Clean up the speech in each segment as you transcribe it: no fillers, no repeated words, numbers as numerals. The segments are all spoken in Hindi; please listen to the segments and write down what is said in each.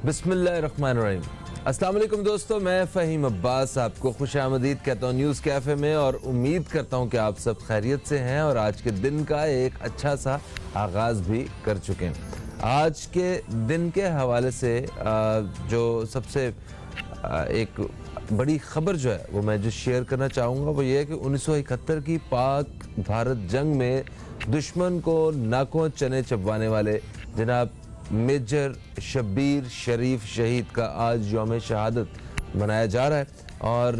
बिस्मिल्लाहिर्रहमानिर्रहीम। अस्सलाम वालेकुम दोस्तों, मैं फ़हीम अब्बास आपको खुशामदीद कहता हूँ न्यूज़ कैफ़े में, और उम्मीद करता हूँ कि आप सब खैरियत से हैं और आज के दिन का एक अच्छा सा आगाज़ भी कर चुके हैं। आज के दिन के हवाले से जो सबसे एक बड़ी ख़बर जो है वो मैं जो शेयर करना चाहूँगा वो ये है कि 1971 की पाक भारत जंग में दुश्मन को नाकों चने चबवाने वाले जनाब मेजर शब्बीर शरीफ शहीद का आज यौम शहादत मनाया जा रहा है। और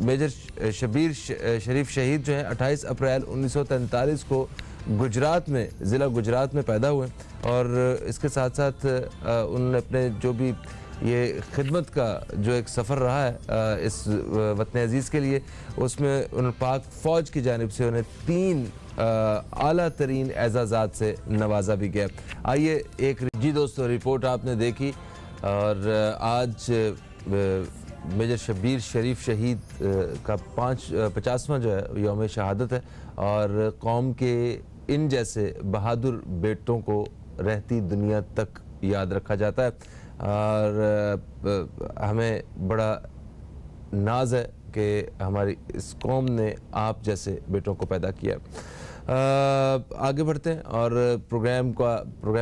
मेजर शब्बीर शरीफ शहीद जो है 28 अप्रैल 1943 को गुजरात में, ज़िला गुजरात में पैदा हुए, और इसके साथ साथ उन्होंने अपने जो भी ये खिदमत का जो एक सफ़र रहा है इस वतन अज़ीज़ के लिए, उसमें उन पाक फ़ौज की जानिब से उन्हें 3 आला तरीन एजाज़ात से नवाजा भी गया। आइए एक जी दोस्तों रिपोर्ट आपने देखी, और आज मेजर शब्बीर शरीफ शहीद का 50वां जो है यौम शहादत है, और कौम के इन जैसे बहादुर बेटों को रहती दुनिया तक याद रखा जाता है, और हमें बड़ा नाज है कि हमारी इस कौम ने आप जैसे बेटों को पैदा किया। आगे बढ़ते हैं और प्रोग्राम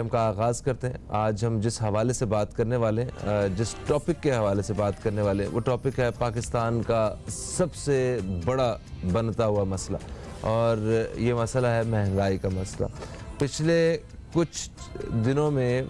का आगाज़ करते हैं। आज हम जिस हवाले से बात करने वाले हैं, जिस टॉपिक के हवाले से बात करने वाले हैं, वो टॉपिक है पाकिस्तान का सबसे बड़ा बनता हुआ मसला, और ये मसला है महंगाई का मसला। पिछले कुछ दिनों में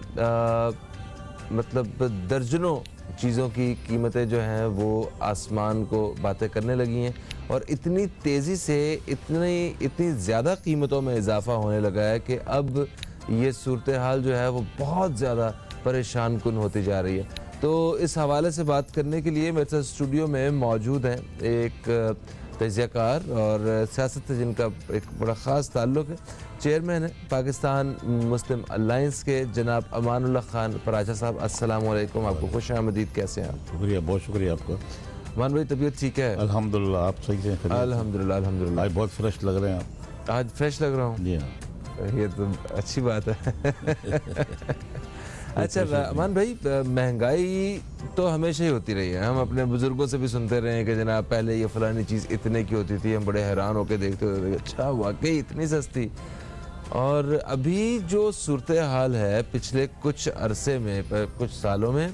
मतलब दर्जनों चीज़ों की कीमतें जो हैं वो आसमान को बातें करने लगी हैं, और इतनी तेज़ी से इतनी ज़्यादा कीमतों में इजाफ़ा होने लगा है कि अब ये सूरत हाल जो है वो बहुत ज़्यादा परेशान कुन होती जा रही है। तो इस हवाले से बात करने के लिए मेरे साथ स्टूडियो में मौजूद हैं एक तजज़ियाकार और सियासत से जिनका एक बड़ा ख़ास ताल्लुक़ है, चेयरमैन है पाकिस्तान मुस्लिम अलायंस के जनाब अमानुल्लाह खान पराचा साहब। अस्सलाम वालेकुम, आपको खुश आमदीद। कैसे हैं आप? शुक्रिया, बहुत शुक्रिया आपका। अमान भाई तबीयत ठीक है? अल्हम्दुलिल्लाह, आप सही से? अल्हम्दुलिल्लाह अल्हम्दुलिल्लाह। आज बहुत फ्रेश लग रहे हैं आप। आज फ्रेश लग रहा हूँ? जी हाँ, ये तो अच्छी बात है। अच्छा अमान भाई, महंगाई तो हमेशा ही होती रही है। हम अपने बुजुर्गों से भी सुनते रहे हैं कि जनाब पहले ये फलानी चीज़ इतने की होती थी, हम बड़े हैरान होकर देखते होते थे, अच्छा वाकई इतनी सस्ती। और अभी जो सूरत हाल है पिछले कुछ अरसे में, कुछ सालों में,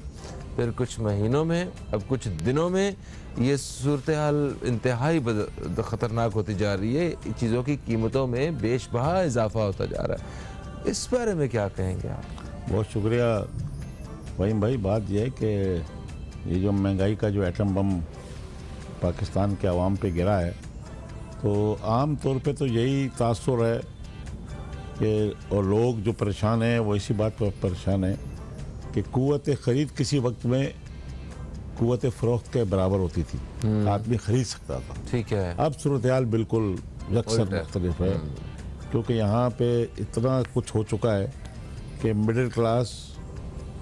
फिर कुछ महीनों में, अब कुछ दिनों में, ये सूरत हाल इंतहाई ख़तरनाक होती जा रही है। चीज़ों की कीमतों में बेशबहा इजाफा होता जा रहा है। इस बारे में क्या कहेंगे आप? बहुत शुक्रिया वहीम भाई। बात यह है कि ये जो महंगाई का जो एटम बम पाकिस्तान के अवाम पे गिरा है, तो आम तौर पे तो यही तासुर है कि, और लोग जो परेशान हैं वो इसी बात पर परेशान हैं कि कुव्वत ख़रीद किसी वक्त में कुव्वत फ़रोख्त के बराबर होती थी, आदमी ख़रीद सकता था। ठीक है। अब सूरत हाल बिल्कुल यकसर मुख्तलिफ है, क्योंकि यहाँ पे इतना कुछ हो चुका है कि मिडिल क्लास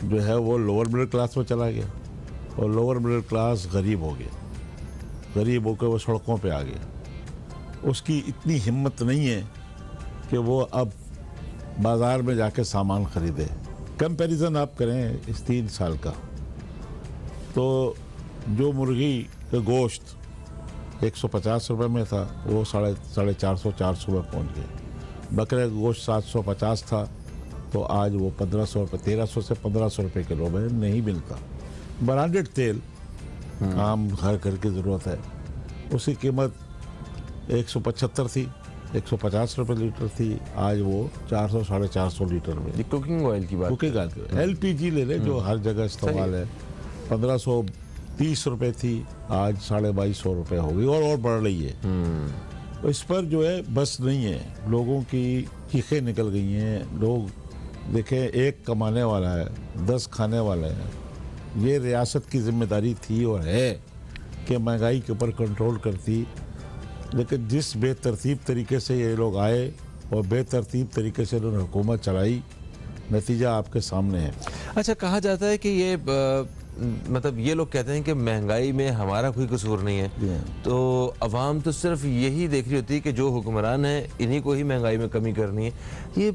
जो है वो लोअर मिडिल क्लास में चला गया, और लोअर मिडिल क्लास गरीब हो गया, गरीब होकर वो सड़कों पे आ गया। उसकी इतनी हिम्मत नहीं है कि वो अब बाज़ार में जाके सामान ख़रीदे। कंपैरिजन आप करें इस 3 साल का, तो जो मुर्गी का गोश्त 150 रुपये में था वो 450 में पहुँच गया। बकरे का गोश्त 750 था, तो आज वो 1500 रुपये, 1300 से 1500 रुपये किलो में नहीं मिलता। ब्रांडेड तेल आम हर घर की ज़रूरत है, उसकी कीमत 175 थी, 150 रुपये लीटर थी, आज वो 400 साढ़े 400 लीटर में। ये कुकिंग ऑयल की बात? Cooking oil. LPG ले लें जो हर जगह इस्तेमाल है, 1530 रुपये थी, आज 2250 रुपये हो गई, और बढ़ रही है। तो इस पर जो है बस नहीं है, लोगों की चीखें निकल गई हैं। लोग देखें, एक कमाने वाला है, 10 खाने वाले हैं। ये रियासत की जिम्मेदारी थी और है कि महंगाई के ऊपर कंट्रोल करती, लेकिन जिस बेतरतीब तरीके से ये लोग आए और बेतरतीब तरीके से उन्होंने हुकूमत चलाई, नतीजा आपके सामने है। अच्छा, कहा जाता है कि ये मतलब ये लोग कहते हैं कि महंगाई में हमारा कोई कसूर नहीं है, तो अवाम तो सिर्फ यही देख रही होती है कि जो हुक्मरान है इन्हीं को ही महंगाई में कमी करनी है। ये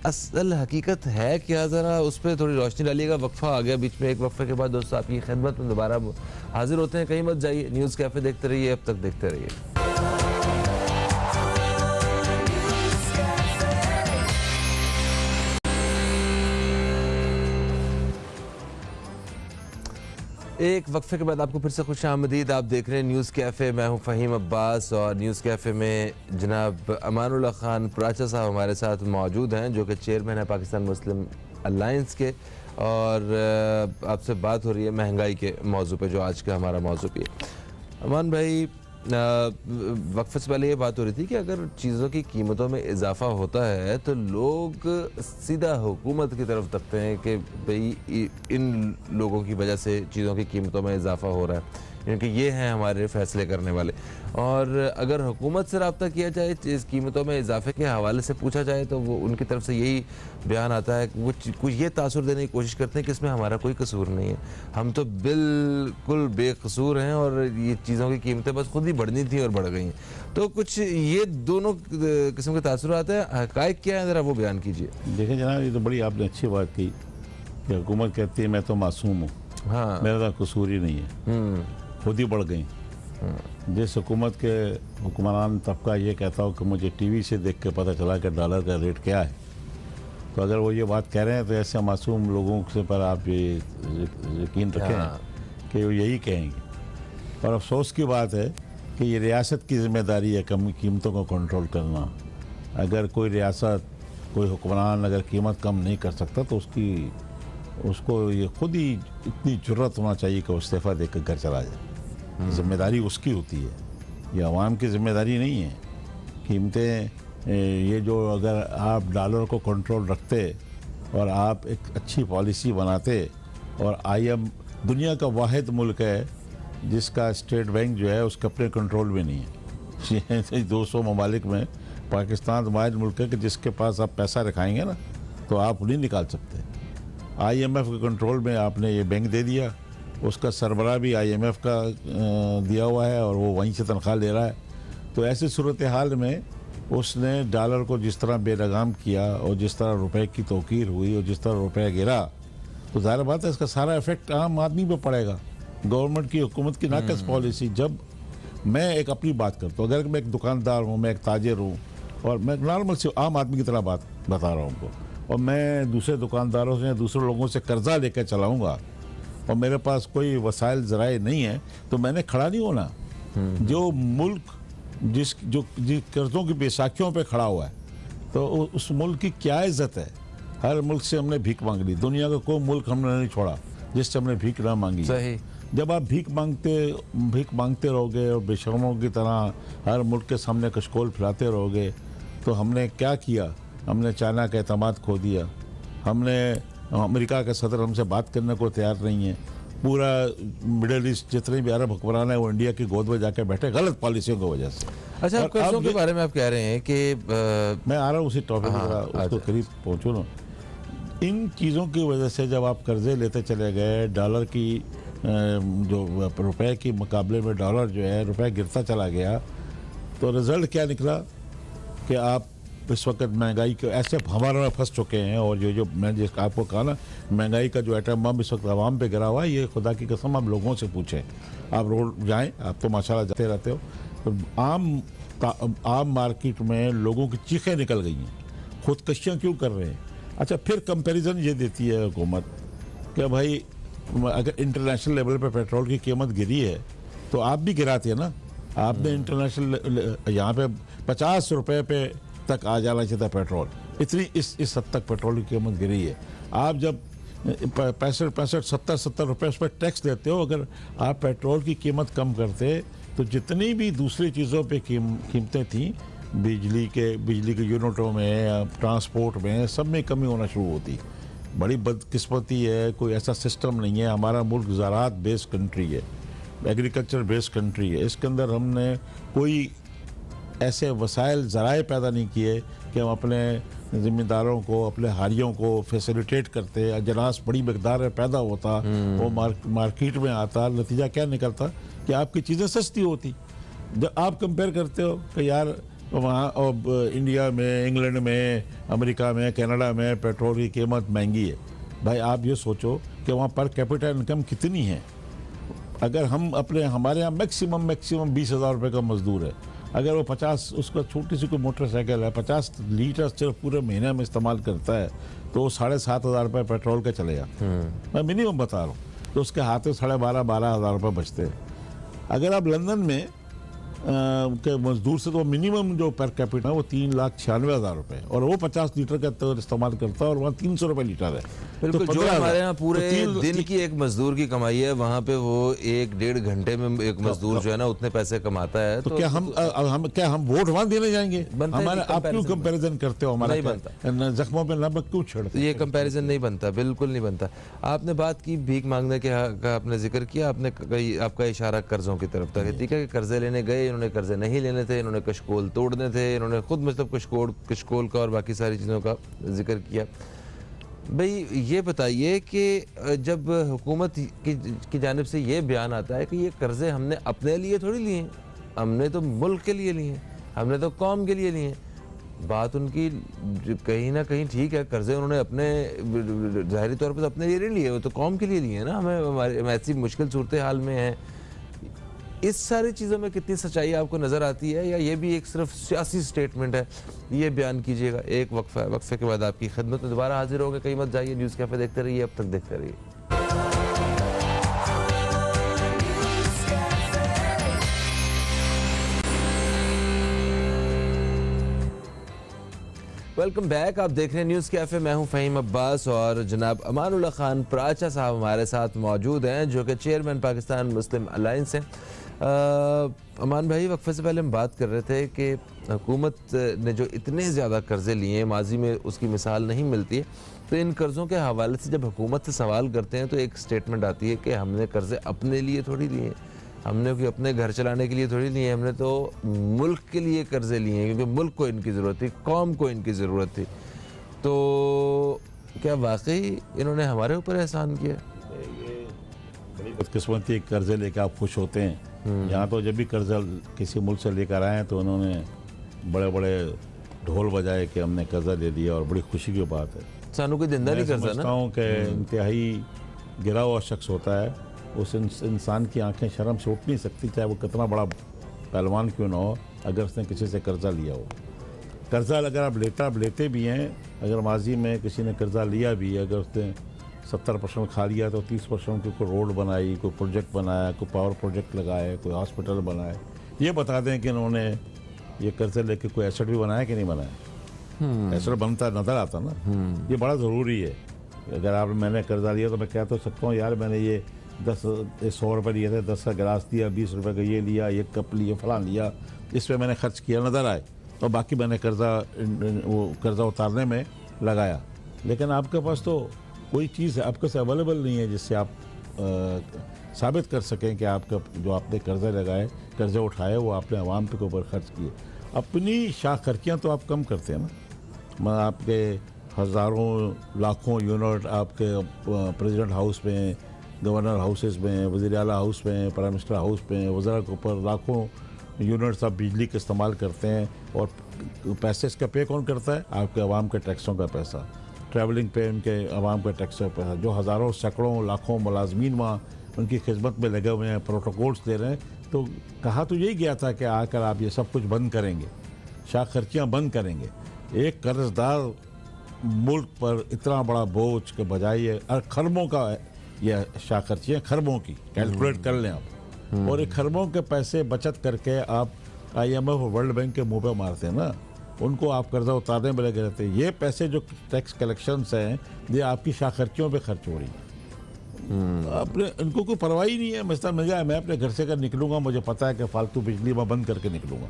असल हकीकत है क्या, ज़रा उस पर थोड़ी रोशनी डालिएगा। वक्फा आ गया बीच में, एक वक्फे के बाद दोस्तों आपकी खिदमत में दोबारा हाजिर होते हैं। कहीं मत जाइए, न्यूज़ कैफ़े देखते रहिए, अब तक देखते रहिए। एक वक्फे के बाद आपको फिर से खुश आमदीद। आप देख रहे हैं न्यूज़ कैफ़े, मैं हूं फ़हीम अब्बास और न्यूज़ कैफ़े में जनाब अमानुल्लाह खान प्राचा साहब हमारे साथ मौजूद हैं, जो कि चेयरमैन है पाकिस्तान मुस्लिम अलायंस के, और आपसे बात हो रही है महंगाई के मौजू पे, जो आज का हमारा मौजू भी है। अमान भाई, वक्फे से पहले ये बात हो रही थी कि अगर चीज़ों की कीमतों में इजाफा होता है तो लोग सीधा हुकूमत की तरफ तकते हैं कि भाई इन लोगों की वजह से चीज़ों की कीमतों में इजाफा हो रहा है, क्योंकि ये हैं हमारे फैसले करने वाले। और अगर हुकूमत से रब्ता किया जाए, इस कीमतों में इजाफे के हवाले से पूछा जाए, तो वो उनकी तरफ से यही बयान आता है कि वो कुछ ये तासुर देने की कोशिश करते हैं कि इसमें हमारा कोई कसूर नहीं है, हम तो बिल्कुल बेकसूर हैं और ये चीज़ों की कीमतें बस खुद ही बढ़नी थी और बढ़ गई हैं। तो कुछ ये दोनों किस्म के तासुर आते हैं, हक़ाइक़ क्या है, ज़रा वो बयान कीजिए। देखिए जनाब, ये तो बड़ी आपने अच्छी बात की कि हुकूमत कहती है मैं तो मासूम हूँ, हाँ, मेरा तो कसूर ही नहीं है, खुद ही बढ़ गई। जिस हुकूमत के हुक्मरान तबका ये कहता हो कि मुझे टीवी से देख के पता चला कि डॉलर का रेट क्या है, तो अगर वो ये बात कह रहे हैं तो ऐसे मासूम लोगों से पर आप ये यकीन रखें कि वो यही कहेंगे। और अफसोस की बात है कि ये रियासत की ज़िम्मेदारी है कम कीमतों को कंट्रोल करना। अगर कोई रियासत, कोई हुक्मरान अगर कीमत कम नहीं कर सकता तो उसको ये खुद ही इतनी जुर्रत होना चाहिए कि वो इस्तीफ़ा देकर घर चला जाए। जिम्मेदारी उसकी होती है, ये अवाम की जिम्मेदारी नहीं है। कीमतें ये जो अगर आप डॉलर को कंट्रोल रखते और आप एक अच्छी पॉलिसी बनाते, और IM दुनिया का वाहिद मुल्क है जिसका स्टेट बैंक जो है उसके अपने कंट्रोल में नहीं है। 200 ममालिक में पाकिस्तान वाहिद मुल्क है कि जिसके पास आप पैसा रखाएंगे ना तो आप नहीं निकाल सकते। IMF के कंट्रोल में आपने ये बैंक दे दिया, उसका सरबराह भी IMF का दिया हुआ है और वो वहीं से तनख्वाह ले रहा है। तो ऐसी सूरत हाल में उसने डॉलर को जिस तरह बेलगाम किया और जिस तरह रुपए की तौकीर हुई और जिस तरह रुपया गिरा, तो ज़ाहिर बात है इसका सारा इफेक्ट आम आदमी पे पड़ेगा। गवर्नमेंट की, हुकूमत की नाकस पॉलिसी। जब मैं एक अपनी बात करता हूँ, अगर मैं एक दुकानदार हूँ, मैं एक ताजिर हूँ और मैं नॉर्मल से आम आदमी की तरह बात बता रहा हूँ उनको, और मैं दूसरे दुकानदारों से, दूसरे लोगों से कर्जा लेकर चलाऊँगा और मेरे पास कोई वसाइल ज़राए नहीं है, तो मैंने खड़ा नहीं होना। जो मुल्क जिस कर्ज़ों की बैसाखियों पे खड़ा हुआ है, तो उस मुल्क की क्या इज़्ज़त है। हर मुल्क से हमने भीख मांग ली, दुनिया का कोई मुल्क हमने नहीं छोड़ा जिससे हमने भीख ना मांगी। सही। जब आप भीख मांगते रहोगे और बेशर्मों की तरह हर मुल्क के सामने कशकोल फैलाते रहोगे, तो हमने क्या किया? हमने चाइना का एतमाद खो दिया, हमने अमेरिका के सदर हमसे बात करने को तैयार नहीं है, पूरा मिडल ईस्ट जितने भी अरब हुक्मरान है वो इंडिया की गोद में जाके बैठे गलत पॉलिसियों की वजह से। अच्छा, आप कर्जों के बारे में आप कह रहे हैं कि मैं आ रहा हूँ उसी टॉपिक में, उसको करीब पहुँचूँ ना। इन चीज़ों की वजह से जब आप कर्जे लेते चले गए, डॉलर की जो रुपए के मुकाबले में डॉलर जो है रुपया गिरता चला गया, तो रिज़ल्ट क्या निकला कि आप इस वक्त महंगाई के ऐसे भंवर में फंस चुके हैं। और जो मैं जिस आपको कहा ना, महंगाई का जो एटम बम इस वक्त आवाम पे गिरा हुआ है, ये खुदा की कसम आप लोगों से पूछें। आप रोड जाएं, आप तो माशाल्लाह जाते रहते हो, तो आम मार्केट में लोगों की चीखें निकल गई हैं, खुदकशियाँ क्यों कर रहे हैं। अच्छा, फिर कंपैरिजन ये देती है हुकूमत कि भाई अगर इंटरनेशनल लेवल पे पेट्रोल की कीमत गिरी है तो आप भी गिराते हैं ना। आपने इंटरनेशनल यहाँ पे 50 रुपए पे तक आ जाना चाहिए था पेट्रोल, इतनी इस हद तक पेट्रोल की कीमत गिरी है। आप जब 65, 70 रुपए उस पर टैक्स देते हो, अगर आप पेट्रोल की कीमत कम करते तो जितनी भी दूसरी चीज़ों पे कीमतें थीं, बिजली के यूनिटों में, ट्रांसपोर्ट में, सब में कमी होना शुरू होती। बड़ी बदकिस्मती है, कोई ऐसा सिस्टम नहीं है। हमारा मुल्क ज़राअत बेस्ड कंट्री है, एग्रीकल्चर बेस्ड कंट्री है। इसके अंदर हमने कोई ऐसे वसाइल ज़राए पैदा नहीं किए कि हम अपने ज़िम्मेदारों को, अपने हारियों को फैसिलिटेट करते, अजनास बड़ी मकदार में पैदा होता, वो मार्केट में आता, नतीजा क्या निकलता कि आपकी चीज़ें सस्ती होती। जब आप कंपेयर करते हो कि यार वहाँ इंडिया में, इंग्लैंड में, अमेरिका में, कनाडा में पेट्रोल की कीमत महंगी है, भाई आप ये सोचो कि वहाँ पर कैपिटल इनकम कितनी है। अगर हम हमारे यहाँ मैक्सिमम 20,000 रुपये का मजदूर है, अगर वो 50, उसका छोटी सी कोई मोटरसाइकिल है, 50 लीटर सिर्फ पूरे महीने में इस्तेमाल करता है, तो वो 7,500 रुपये पेट्रोल के चलेगा। मैं मिनिमम बता रहा हूँ, तो उसके हाथ में 12,500 रुपये बचते हैं। अगर आप लंदन में के मजदूर से तो मिनिमम जो पर कैपिटा है वो 3,96,000 रुपये, और वो 50 लीटर का तेल इस्तेमाल करता है, और वहाँ 300 रुपये लीटर है। बिल्कुल, तो जो हमारे यहाँ पूरे दिन की एक मजदूर की कमाई है, वहाँ पे वो 1-1.5 घंटे में एक मजदूर जो है ना उतने पैसे कमाता है। तो क्या हम वोट वहाँ देने जाएंगे? हमारे आप क्यों कंपैरिजन करते हो? हमारा जख्मों पे नमक क्यों छिड़ते? ये कंपैरिजन नहीं बनता, बिल्कुल नहीं बनता। आपने बात की भीख मांगने का आपने जिक्र किया, आपका इशारा कर्जों की तरफ था। ठीक है कि कर्जे लेने गए, इन्होंने कर्जे नहीं लेने थे, इन्होंने कशकोल तोड़ने थे, इन्होंने खुद मतलब कशकोल का और बाकी सारी चीज़ों का जिक्र किया। भाई ये बताइए कि जब हुकूमत की जानिब से ये बयान आता है कि ये कर्जे हमने अपने लिए थोड़ी लिए हैं, हमने तो मुल्क के लिए लिए हैं, हमने तो कौम के लिए लिए हैं। बात उनकी कहीं ना कहीं ठीक है, कर्जे उन्होंने अपने ज़ाहिरी तौर पर अपने लिए नहीं लिए, वो तो कौम के लिए लिए ना। हम ऐसी मुश्किल सूरत हाल में हैं। इस सारी चीज़ों में कितनी सच्चाई आपको नज़र आती है, या ये भी एक सिर्फ सियासी स्टेटमेंट है? ये बयान कीजिएगा। एक वक्फा है, वक्फे के बाद आपकी खिदमत में दोबारा हाजिर होंगे। कहीं मत जाइए, न्यूज़ कैफ़े देखते रहिए, अब तक देखते रहिए। वेलकम बैक, आप देख रहे हैं न्यूज़ कैफ़े। मैं हूं फ़हीम अब्बास और जनाब अमानुल्लाह खान प्राचा साहब हमारे साथ मौजूद हैं, जो कि चेयरमैन पाकिस्तान मुस्लिम अलायंस हैं। अमान भाई, वक्फे से पहले हम बात कर रहे थे कि हुकूमत ने जो इतने ज़्यादा कर्ज़े लिए हैं, माजी में उसकी मिसाल नहीं मिलती है। तो इन कर्ज़ों के हवाले से जब हुकूमत से सवाल करते हैं तो एक स्टेटमेंट आती है कि हमने कर्ज़े अपने लिए थोड़ी लिए हैं, हमने कोई अपने घर चलाने के लिए थोड़ी लिए, हमने तो मुल्क के लिए कर्ज़े लिए हैं, क्योंकि मुल्क को इनकी ज़रूरत थी, कौम को इनकी ज़रूरत थी। तो क्या वाकई इन्होंने हमारे ऊपर एहसान किया? ये बड़ी बदकिस्मती, कर्ज़े लेकर आप खुश होते हैं। यहाँ तो जब भी कर्जा किसी मुल्क से लेकर आए हैं तो उन्होंने बड़े बड़े ढोल बजाए कि हमने कर्जा ले लिया, और बड़ी खुशी की बात है। सानू कोई जिंदा नहीं कर्जा ना। समझता हूँ कि इंतहाई गिरा हुआ शख्स होता है, उस इंसान की आंखें शर्म से उठ नहीं सकती, चाहे वो कितना बड़ा पहलवान क्यों ना हो, अगर उसने किसी से कर्जा लिया हो। कर्जा अगर आप लेते भी हैं, अगर माजी में किसी ने कर्जा लिया भी, अगर उसने 70% खा लिया तो 30% की कोई रोड बनाई, कोई प्रोजेक्ट बनाया, कोई पावर प्रोजेक्ट लगाए, कोई हॉस्पिटल बनाए। ये बता दें कि इन्होंने ये कर्जे लेके कोई एसेट भी बनाया कि नहीं बनाया। एसेट बनता नज़र आता ना, ये बड़ा ज़रूरी है। अगर मैंने कर्जा लिया तो मैं कह तो सकता हूँ यार मैंने ये 100 रुपये लिए थे, 10 का गिलास दिया, 20 रुपये का ये लिया, एक कप लिया, फलां लिया, इस पर मैंने खर्च किया नज़र आए, और बाकी मैंने कर्जा उतारने में लगाया। लेकिन आपके पास तो कोई चीज़ आपके से अवेलेबल नहीं है जिससे आप साबित कर सकें कि आपका जो आपने कर्जा लगाए, कर्जे उठाए, वो आपने आवाम के ऊपर खर्च किए। अपनी शाख खर्चियाँ तो आप कम करते हैं ना। मैं आपके हज़ारों लाखों यूनिट आपके प्रेसिडेंट हाउस में, गवर्नर हाउसेस में, वज़ीर आला हाउस में, प्राइम मिनिस्टर हाउस में, वज़रा के ऊपर लाखों यूनिट्स आप बिजली का इस्तेमाल करते हैं, और पैसे इसका पे कौन करता है? आपके आवाम के टैक्सों का पैसा। ट्रैवलिंग पे उनके आवाम का टैक्स का पैसा, जो हज़ारों सैकड़ों लाखों मुलाजमीन वहाँ उनकी खिदमत में लगे हुए हैं, प्रोटोकॉल्स दे रहे हैं। तो कहा तो यही गया था कि आकर आप ये सब कुछ बंद करेंगे, शाख खर्चियाँ बंद करेंगे। एक कर्जदार मुल्क पर इतना बड़ा बोझ के बजाय खरबों का यह शाख खर्चियाँ, खरबों की कैलकुलेट कर लें आप, और एक खरबों के पैसे बचत करके आप IMF और वर्ल्ड बैंक के मुँह पर मारते हैं ना, उनको आप कर्जा उतारने में लगे रहते हैं। ये पैसे जो टैक्स कलेक्शंस हैं, ये आपकी शाख खर्चियों पे खर्च हो रही है। अपने इनको कोई परवाह ही नहीं है। मसला मैं अपने घर से अगर निकलूंगा, मुझे पता है कि फालतू बिजली मैं बंद करके निकलूंगा।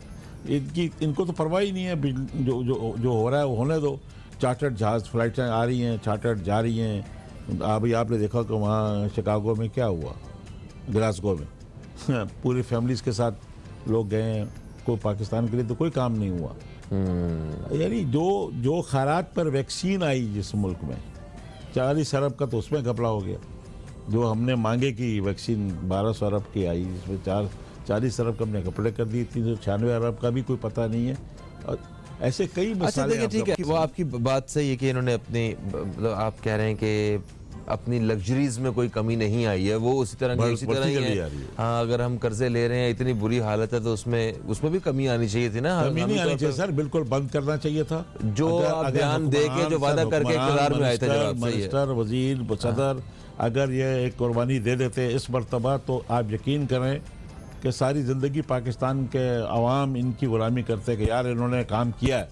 इनको तो परवाह ही नहीं है। जो हो रहा है वो होने दो। चार्टर्ड जहाज़ फ्लाइटें आ रही हैं, चार्टर्ड जा रही हैं। अभी आपने देखा कि वहाँ शिकागो में क्या हुआ, ग्लासगो में पूरी फैमिलीज़ के साथ लोग गए हैं। कोई पाकिस्तान के लिए तो कोई काम नहीं हुआ। यानी जो खैरात पर वैक्सीन आई जिस मुल्क में 40 अरब का तो उसमें घपला हो गया। जो हमने मांगे कि वैक्सीन 1200 अरब की आई, जिसमें 40 अरब का हमने घपले कर दी, 396 अरब का भी कोई पता नहीं है। और ऐसे कई अच्छा मसाले देखिए, ठीक है, वो आपकी बात सही है कि इन्होंने अपनी, मतलब आप कह रहे हैं कि अपनी लग्जरीज में कोई कमी नहीं आई है, वो उसी तरह की उसी तरह ही है। हाँ, अगर हम कर्जे ले रहे हैं, इतनी बुरी हालत है, तो उसमें भी कमी आनी चाहिए थी ना। कमी नहीं आनी चाहिए सर, बिल्कुल बंद करना चाहिए था। जो बयान दे के, जो वादा करके इक़्तिदार में आए थे, मिनिस्टर, वजीर, सदर अगर ये एक कुर्बानी दे देते इस मरतबा, तो आप यकीन करें कि सारी ज़िंदगी पाकिस्तान के अवाम इनकी गुलामी करते कि यार इन्होंने काम किया है।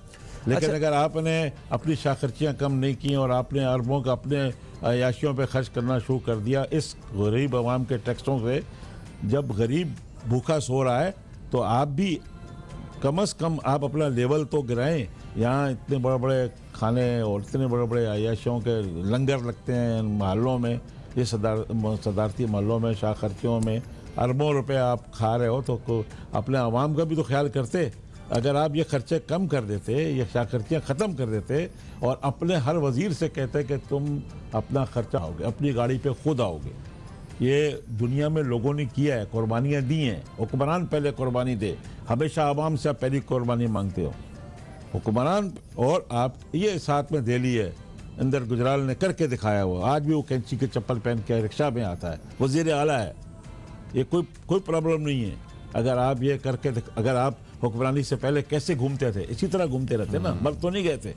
लेकिन अगर आपने अपनी शाखर्चियाँ कम नहीं की और आपने अरबों का अपने अयाशियों पे खर्च करना शुरू कर दिया इस गरीब अवाम के टैक्सों से, जब गरीब भूखा सो रहा है तो आप भी कम से कम आप अपना लेवल तो गिराएं। यहाँ इतने बड़े बड़े खाने और इतने बड़े बड़े अयाशियों के लंगर लगते हैं महलों में, ये सदारती महलों में, शाखर्चियों में अरबों रुपए आप खा रहे हो, तो अपने अवाम का भी तो ख्याल करते। अगर आप ये खर्चे कम कर देते, ये शाखर्चियाँ ख़त्म कर देते और अपने हर वज़ीर से कहते कि तुम अपना खर्चा आओगे, अपनी गाड़ी पे खुद आओगे। ये दुनिया में लोगों ने किया है, कुर्बानियाँ दी हैं। हुक्मरान पहले कुर्बानी दे, हमेशा आवाम से आप पहली कुर्बानी मांगते हो हुक्मरान। और आप ये साथ में दिल्ली है, अंदर गुजराल ने करके दिखाया हुआ, आज भी वो कैंची के चप्पल पहन के रिक्शा में आता है, वज़ीर आला है, ये कोई प्रॉब्लम नहीं है। अगर आप ये करके, अगर आप हुक्मरानी से पहले कैसे घूमते थे, इसी तरह घूमते रहते ना, मर तो नहीं गए थे।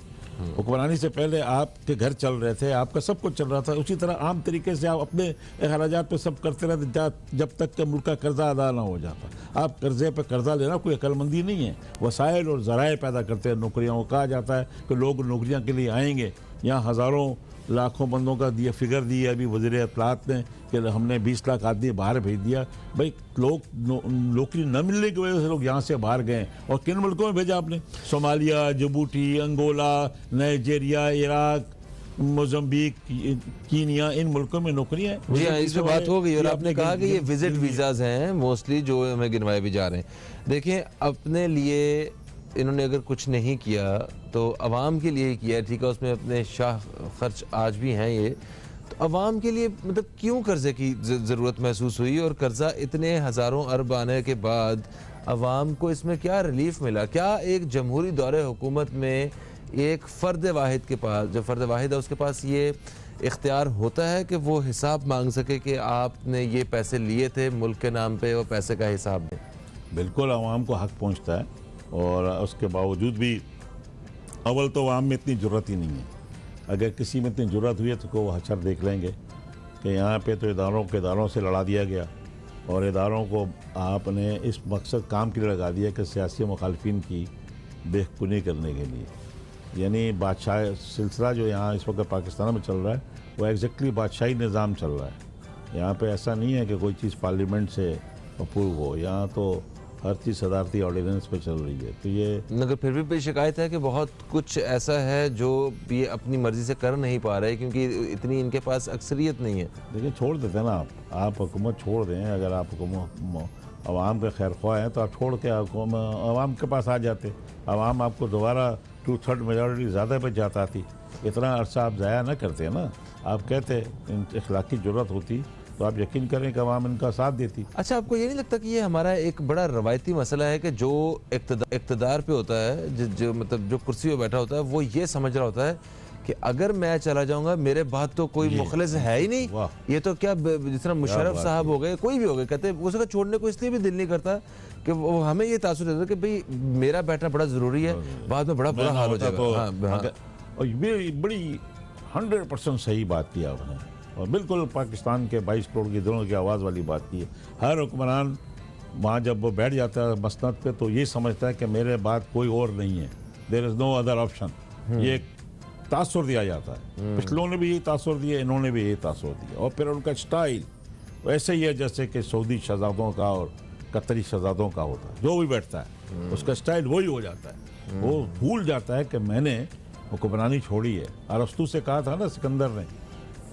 हुक्मरानी से पहले आपके घर चल रहे थे, आपका सब कुछ चल रहा था, उसी तरह आम तरीके से आप अपने अखराजात पे सब करते रहते जब तक कि मुल्क का कर्जा अदा ना हो जाता। आप कर्जे पे कर्जा लेना कोई अक्लमंदी नहीं है। वसाइल और ज़राए पैदा करते हैं नौकरियों को। कहा जाता है कि लोग नौकरियाँ के लिए आएंगे। यहाँ हज़ारों लाखों बंदों का दिया फिगर दी है अभी वज़ीर इत्तलाआत ने कि हमने 20 लाख आदमी बाहर भेज दिया। भाई लोग नौकरी न मिलने की वजह से लोग यहाँ से बाहर गए। और किन मुल्कों में भेजा आपने? Somalia, Djibouti, Angola, Nigeria, Iraq, Mozambique, Kenya, इन मुल्कों में नौकरियाँ। जी हाँ, इस पे बात हो गई। और आपने कहा कि ये विजिट वीज़ाज़ हैं मोस्टली जो हमें गिनवाए भी जा रहे हैं। देखिए, अपने लिए इन्होंने अगर कुछ नहीं किया तो अवाम के लिए किया है, ठीक है, उसमें अपने शाह खर्च आज भी हैं ये, तो अवाम के लिए मतलब क्यों कर्जे की ज़रूरत महसूस हुई? और कर्जा इतने हज़ारों अरब आने के बाद अवाम को इसमें क्या रिलीफ मिला? क्या एक जमहूरी दौरे हुकूमत में एक फ़र्द वाहिद के पास, जो फ़र्द वाहिद है उसके पास ये इख्तियार होता है कि वो हिसाब मांग सके कि आपने ये पैसे लिए थे मुल्क के नाम पे, वो पैसे का हिसाब दें? बिल्कुल अवाम को हक पहुँचता है। और उसके बावजूद भी अव्वल तो आवाम में इतनी ज़रूरत ही नहीं है। अगर किसी में इतनी ज़रूरत हुई है तो वो हशर देख लेंगे कि यहाँ पे तो इदारों से लड़ा दिया गया और इदारों को आपने इस मकसद काम के लिए लगा दिया कि सियासी मुखालफिन की बेखुनी करने के लिए। यानी बादशाह सिलसिला जो यहाँ इस वक्त पाकिस्तान में चल रहा है वो एग्जैक्टली बादशाही निज़ाम चल रहा है। यहाँ पे ऐसा नहीं है कि कोई चीज़ पार्लियामेंट से अप्रूव हो, यहाँ तो हर चीज़ सदारती ऑर्डिनेंस पे चल रही है। तो ये मगर फिर भी शिकायत है कि बहुत कुछ ऐसा है जो ये अपनी मर्जी से कर नहीं पा रहे क्योंकि इतनी इनके पास अक्सरियत नहीं है। देखिए, छोड़ देते हैं ना आप हुकूमत छोड़ दें। अगर आप अवाम के खैर ख्वाह हैं तो आप छोड़ के अवाम के पास आ जाते, अवाम आपको दोबारा 2/3 मेजॉरिटी ज़्यादा पे जाता थी। इतना अरसा आप ज़ाया ना करते ना, आप कहते इखलाकी ज़रूरत होती तो आप यकीन करें कि अवाम इनका साथ देती। अच्छा, आपको ये नहीं लगता कि ये हमारा एक बड़ा रवायती मसला है कि जो इक़्तिदार पे होता है, जो मतलब जो कुर्सी पे बैठा होता है, वो ये समझ रहा होता है कि अगर मैं चला जाऊंगा मेरे बाद तो कोई मुखलिस है ही नहीं। ये तो क्या, जिस तरह मुशर्रफ साहब हो गए, कोई भी हो गए, कहते उसका छोड़ने को इसलिए भी दिल नहीं करता कि वो हमें ये तासुर देता कि भाई मेरा बैठना बड़ा ज़रूरी है, बाद में बड़ा बुरा हाल हो जाएगा। और ये बड़ी 100% सही बात की आपने और बिल्कुल पाकिस्तान के 22 करोड़ की दिलों की आवाज़ वाली बात की है। हर हुक्मरान वहाँ जब वो बैठ जाता है मसनद पे तो ये समझता है कि मेरे बाद कोई और नहीं है, there is no other option. ये तासुर दिया जाता है। पिछलों ने भी यही तासुर दिया, इन्होंने भी यही तासुर दिया। और फिर उनका स्टाइल वैसे ही है जैसे कि सऊदी शहजादों का और कतरी शहजादों का होता है। जो भी बैठता है उसका स्टाइल वही हो जाता है। वो भूल जाता है कि मैंने हुक्मरानी छोड़ी है। अरस्तू से कहा था ना सिकंदर ने,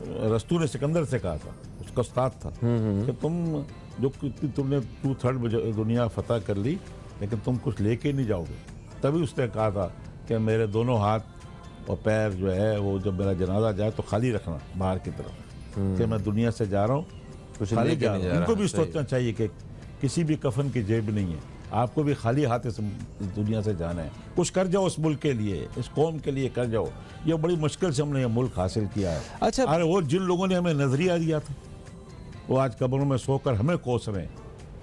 रस्तू ने सिकंदर से कहा था, उसका उस्ताद था, कि तुमने 2/3 दुनिया फतह कर ली लेकिन तुम कुछ लेके नहीं जाओगे। तभी उसने कहा था कि मेरे दोनों हाथ और पैर जो है वो जब मेरा जनाजा जाए तो खाली रखना बाहर की तरफ, कि मैं दुनिया से जा रहा हूँ कुछ खाली लेके जा नहीं रहा जा हूँ। इनको रहा, भी सही। सोचना चाहिए कि किसी भी कफन की जेब नहीं है, आपको भी खाली हाथ इस दुनिया से जाना है। कुछ कर जाओ उस मुल्क के लिए, इस कौम के लिए कर जाओ। ये बड़ी मुश्किल से हमने ये मुल्क हासिल किया है। अच्छा। अरे वो जिन लोगों ने हमें नजरिया दिया था वो आज कब्रों में सोकर हमें कोस रहे हैं।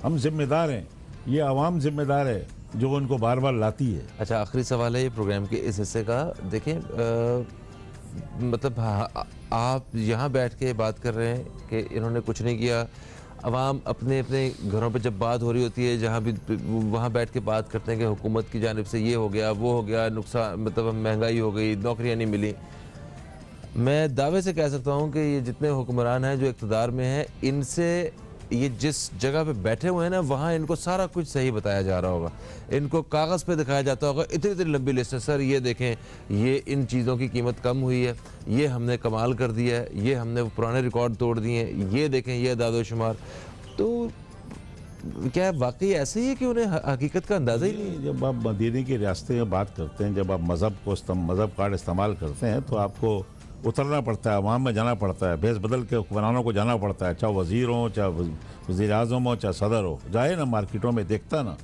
हम जिम्मेदार हैं, ये आवाम जिम्मेदार है जो उनको बार बार लाती है। अच्छा, आखिरी सवाल है ये प्रोग्राम के इस हिस्से का। देखें, मतलब आप यहाँ बैठ के बात कर रहे हैं कि इन्होंने कुछ नहीं किया। अवाम अपने अपने घरों पे जब बात हो रही होती है, जहाँ भी वहाँ बैठ के बात करते हैं कि हुकूमत की जानिब से ये हो गया, वो हो गया, नुकसान, मतलब महंगाई हो गई, नौकरियाँ नहीं मिली। मैं दावे से कह सकता हूँ कि ये जितने हुक्मरान हैं जो इक़्तिदार में हैं, इनसे ये जिस जगह पे बैठे हुए हैं ना, वहाँ इनको सारा कुछ सही बताया जा रहा होगा। इनको कागज़ पे दिखाया जाता होगा, इतनी इतनी लंबी लिस्ट है, सर ये देखें, ये इन चीज़ों की कीमत कम हुई है, ये हमने कमाल कर दिया है, ये हमने पुराने रिकॉर्ड तोड़ दिए हैं, ये देखें, ये दादोशुमार। तो क्या वाकई ऐसे ही है कि उन्हें हकीकत का अंदाज़ा ही नहीं है? जब आप मदीने की रियासतें में बात करते हैं, जब आप मज़हब कार्ड इस्तेमाल करते हैं तो आपको उतरना पड़ता है, अवाम में जाना पड़ता है, भेस बदल के हुक्मरानों को जाना पड़ता है, चाहे वज़ीर हो, चाहे वज़ीर आज़म हो, चाहे सदर हो। जाए ना मार्केटों में, देखता ना,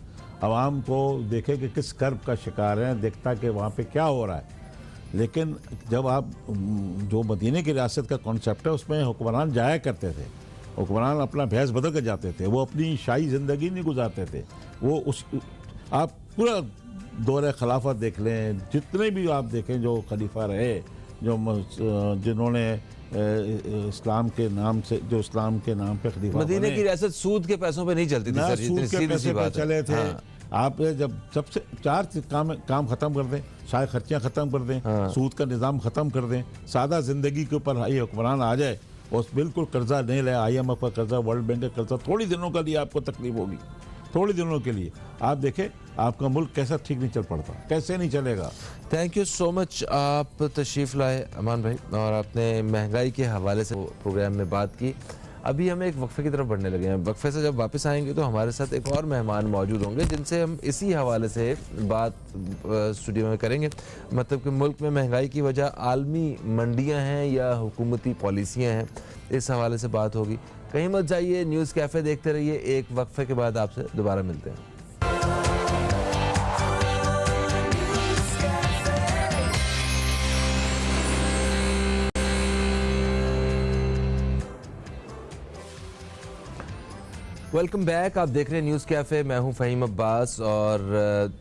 अवाम को देखे कि किस कर्ब का शिकार है, देखता कि वहाँ पे क्या हो रहा है। लेकिन जब आप जो मदीने की रियासत का कॉन्सेप्ट है उसमें हुक्मरान जाया करते थे, हुक्मरान अपना भेस बदल कर जाते थे, वो अपनी शाही ज़िंदगी नहीं गुजारते थे। वो उस आप पूरा दौरे खिलाफत देख लें, जितने भी आप देखें जो खलीफा रहे, जो जिन्होंने इस्लाम के नाम से, जो इस्लाम के नाम पे खलीफा मदीने की रियासत सूद के पैसों पे नहीं चलती थी ना, सर, सूद जितनी के सीधी पैसे सी पे बात है। चले थे। हाँ। आप जब सबसे चार काम खत्म कर दें, शायद खर्चियाँ खत्म कर दें, हाँ। सूद का निज़ाम ख़त्म कर दें, सादा ज़िंदगी के ऊपर ये हुक्मरान आ जाए और बिल्कुल कर्जा नहीं ले, IMF का कर्जा, वर्ल्ड बैंक का कर्जा, थोड़ी दिनों के लिए आपको तकलीफ होगी, थोड़ी दिनों के लिए। आप देखें आपका मुल्क कैसा ठीक नहीं चल पड़ता, कैसे नहीं चलेगा। थैंक यू सो मच, आप तशरीफ़ लाए अमान भाई, और आपने महंगाई के हवाले से प्रोग्राम में बात की। अभी हम एक वक्फे की तरफ बढ़ने लगे हैं। वक्फे से जब वापस आएंगे तो हमारे साथ एक और मेहमान मौजूद होंगे जिनसे हम इसी हवाले से बात स्टूडियो में करेंगे। मतलब कि मुल्क में महंगाई की वजह आलमी मंडियां हैं या हुकूमती पॉलिसियां हैं, इस हवाले से बात होगी। कहीं मत जाइए, न्यूज़ कैफ़े देखते रहिए। एक वक्फे के बाद आपसे दोबारा मिलते हैं। वेलकम बैक, आप देख रहे हैं न्यूज़ कैफ़े। मैं हूं फ़हीम अब्बास और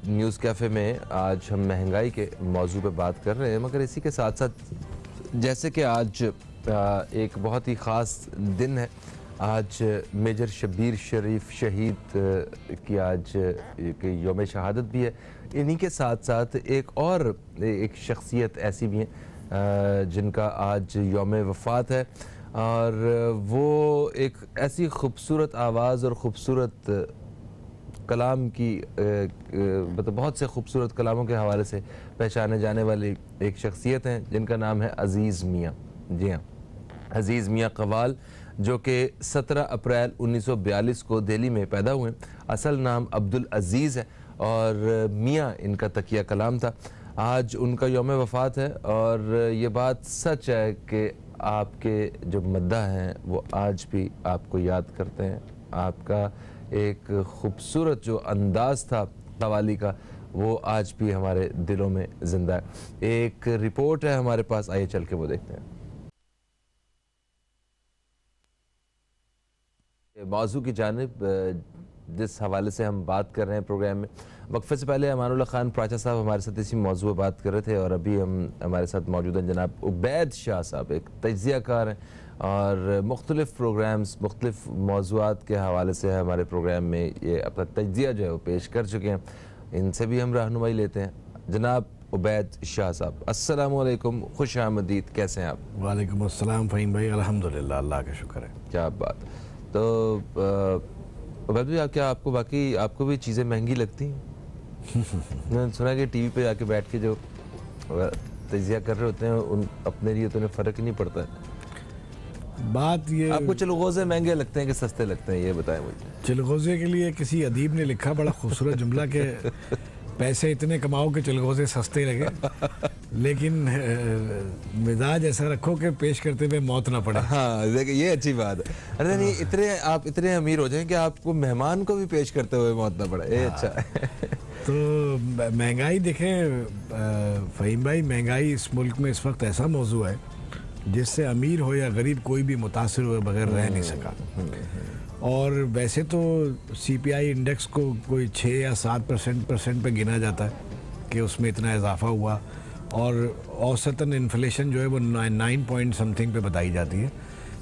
न्यूज़ कैफ़े में आज हम महंगाई के मौजू पे बात कर रहे हैं। मगर इसी के साथ साथ जैसे कि आज एक बहुत ही ख़ास दिन है, आज मेजर शब्बीर शरीफ शहीद की आज एक यौम शहादत भी है। इन्हीं के साथ साथ एक शख्सियत ऐसी भी हैं जिनका आज यौम वफ़ात है, और वो एक ऐसी खूबसूरत आवाज़ और ख़ूबसूरत कलाम की मतलब बहुत से खूबसूरत कलामों के हवाले से पहचाने जाने वाली एक शख्सियत हैं जिनका नाम है अज़ीज़ मियाँ। जी हाँ, अज़ीज़ मियाँ कव्वाल, जो कि 17 अप्रैल 1942 को दिल्ली में पैदा हुए। असल नाम अब्दुल अज़ीज़ है और मियाँ इनका तकिया कलाम था। आज उनका यौम वफ़ात है और ये बात सच है कि आपके जो मद्दा हैं वो आज भी आपको याद करते हैं। आपका एक खूबसूरत जो अंदाज़ था कव्वाली का, वो आज भी हमारे दिलों में ज़िंदा है। एक रिपोर्ट है हमारे पास, आइए चल के वो देखते हैं। मौजू की जानिब जिस हवाले से हम बात कर रहे हैं प्रोग्राम में, वक्फे से पहले अमानुल्लाह खान प्राचा साहब हमारे साथ इसी मौजू पर बात कर रहे थे, और अभी हमारे साथ मौजूद हैं जनाब उबैद शाह साहब, एक तज्ज़िया कार हैं और मुख्तलिफ़ प्रोग्राम्स, मुख्तलिफ़ मौज़ूआत के हवाले से हमारे प्रोग्राम में ये अपना तज्ज़िया जो है वो पेश कर चुके हैं। इनसे भी हम रहनुमाई लेते हैं। जनाब उबैद शाह साहब, अस्सलामु अलैकुम, खुश आमदीद, कैसे हैं आप? वालेकुम अस्सलाम फ़हीम भाई, अल्हम्दुलिल्लाह, अल्लाह का शुक्र है। क्या बात। तो उबैद भाई, क्या आपको भी चीज़ें महंगी लगती हैं? मैंने सुना कि टीवी पे जाके बैठ के जो तज्ज़िया कर रहे होते हैं उन अपने लिए तो उन्हें फ़र्क ही नहीं पड़ता है। बात ये, आपको चिलगोज़े महंगे लगते हैं कि सस्ते लगते हैं, ये बताएं मुझे। चिलगोज़े के लिए किसी अदीब ने लिखा बड़ा खूबसूरत जुमला के पैसे इतने कमाओ कि चिलगोजे सस्ते लगे, लेकिन मिजाज ऐसा रखो कि पेश करते हुए मौत ना पड़े। हाँ देखिए ये अच्छी बात है। अरे नहीं, आप इतने अमीर हो जाएं कि आपको मेहमान को भी पेश करते हुए मौत ना पड़े, ये अच्छा है। तो महंगाई देखें फ़हीम भाई, महंगाई इस मुल्क में इस वक्त ऐसा मौजू है जिससे अमीर हो या गरीब कोई भी मुतासिर हुए बगैर रह नहीं सका। और वैसे तो CPI इंडेक्स को कोई 6 या 7% पे गिना जाता है कि उसमें इतना इजाफा हुआ, और औसतन इन्फ्लेशन जो है वो 9 पॉइंट समथिंग पे बताई जाती है।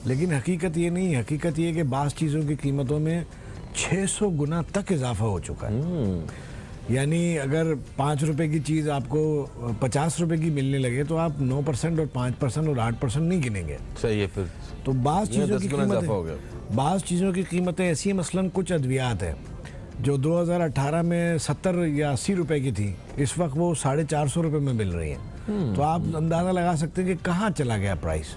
लेकिन हकीकत ये नहीं, हकीकत ये कि बाज़ चीज़ों की कीमतों में 600 गुना तक इजाफा हो चुका है। यानी अगर 5 रुपए की चीज़ आपको 50 रुपए की मिलने लगे तो आप 9% और 5% और 8% नहीं गिनेंगे। सही है फिर। तो बाज़ चीज़ों की इजाफा हो गया। बाज़ चीज़ों की कीमतें ऐसी हैं, मसलन कुछ अद्वियात हैं जो 2018 में 70 या 80 रुपए की थी, इस वक्त वो 450 रुपए में मिल रही हैं। तो आप अंदाज़ा लगा सकते हैं कि कहाँ चला गया प्राइस।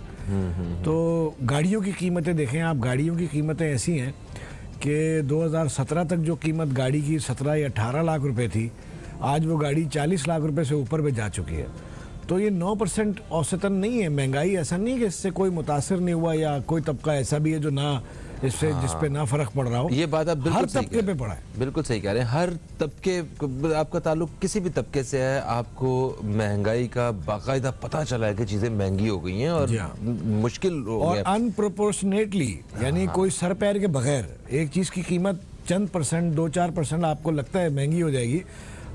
तो गाड़ियों की कीमतें देखें आप, गाड़ियों की कीमतें ऐसी हैं कि 2017 तक जो कीमत गाड़ी की 17 या 18 लाख रुपए थी, आज वो गाड़ी 40 लाख रुपए से ऊपर भी जा चुकी है। तो ये 9% औसतन नहीं है महंगाई, ऐसा नहीं कि इससे कोई मुतासिर नहीं हुआ या कोई तबका ऐसा भी है जो ना इससे जिस पे ना फर्क पड़ रहा हो। ये बात आप बिल्कुल हर सही तबके पे पड़ा है। बिल्कुल सही कह रहे हैं। हर तबके, आपका ताल्लुक किसी भी तबके से है, आपको महंगाई का बाकायदा पता चला है कि चीजें महंगी हो गई हैं और मुश्किल हो और गया। अनप्रोपोर्शनेटली, यानी कोई सर पैर के बगैर एक चीज की कीमत चंद परसेंट 2-4% आपको लगता है महंगी हो जाएगी।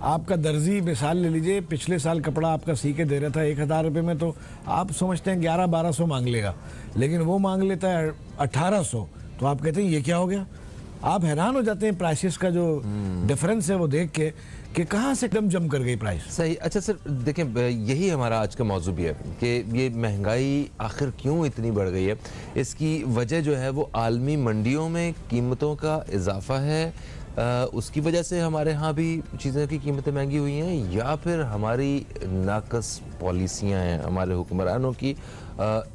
आपका दर्जी मिसाल ले लीजिए, पिछले साल कपड़ा आपका सी के दे रहा था 1000 रुपये में, तो आप समझते हैं 1100-1200 मांग लेगा, लेकिन वो मांग लेता है 1800। तो आप कहते हैं ये क्या हो गया। आप हैरान हो जाते हैं प्राइसेस का जो डिफरेंस है वो देख के कि कहाँ से एकदम जम कर गई प्राइस। सही। अच्छा सर देखें, यही हमारा आज का मौजू भी है कि ये महंगाई आखिर क्यों इतनी बढ़ गई है। इसकी वजह जो है वो आलमी मंडियों में कीमतों का इजाफा है, उसकी वजह से हमारे यहाँ भी चीज़ों की कीमतें महंगी हुई हैं, या फिर हमारी नाकस पॉलिसियाँ हैं हमारे हुक्मरानों की,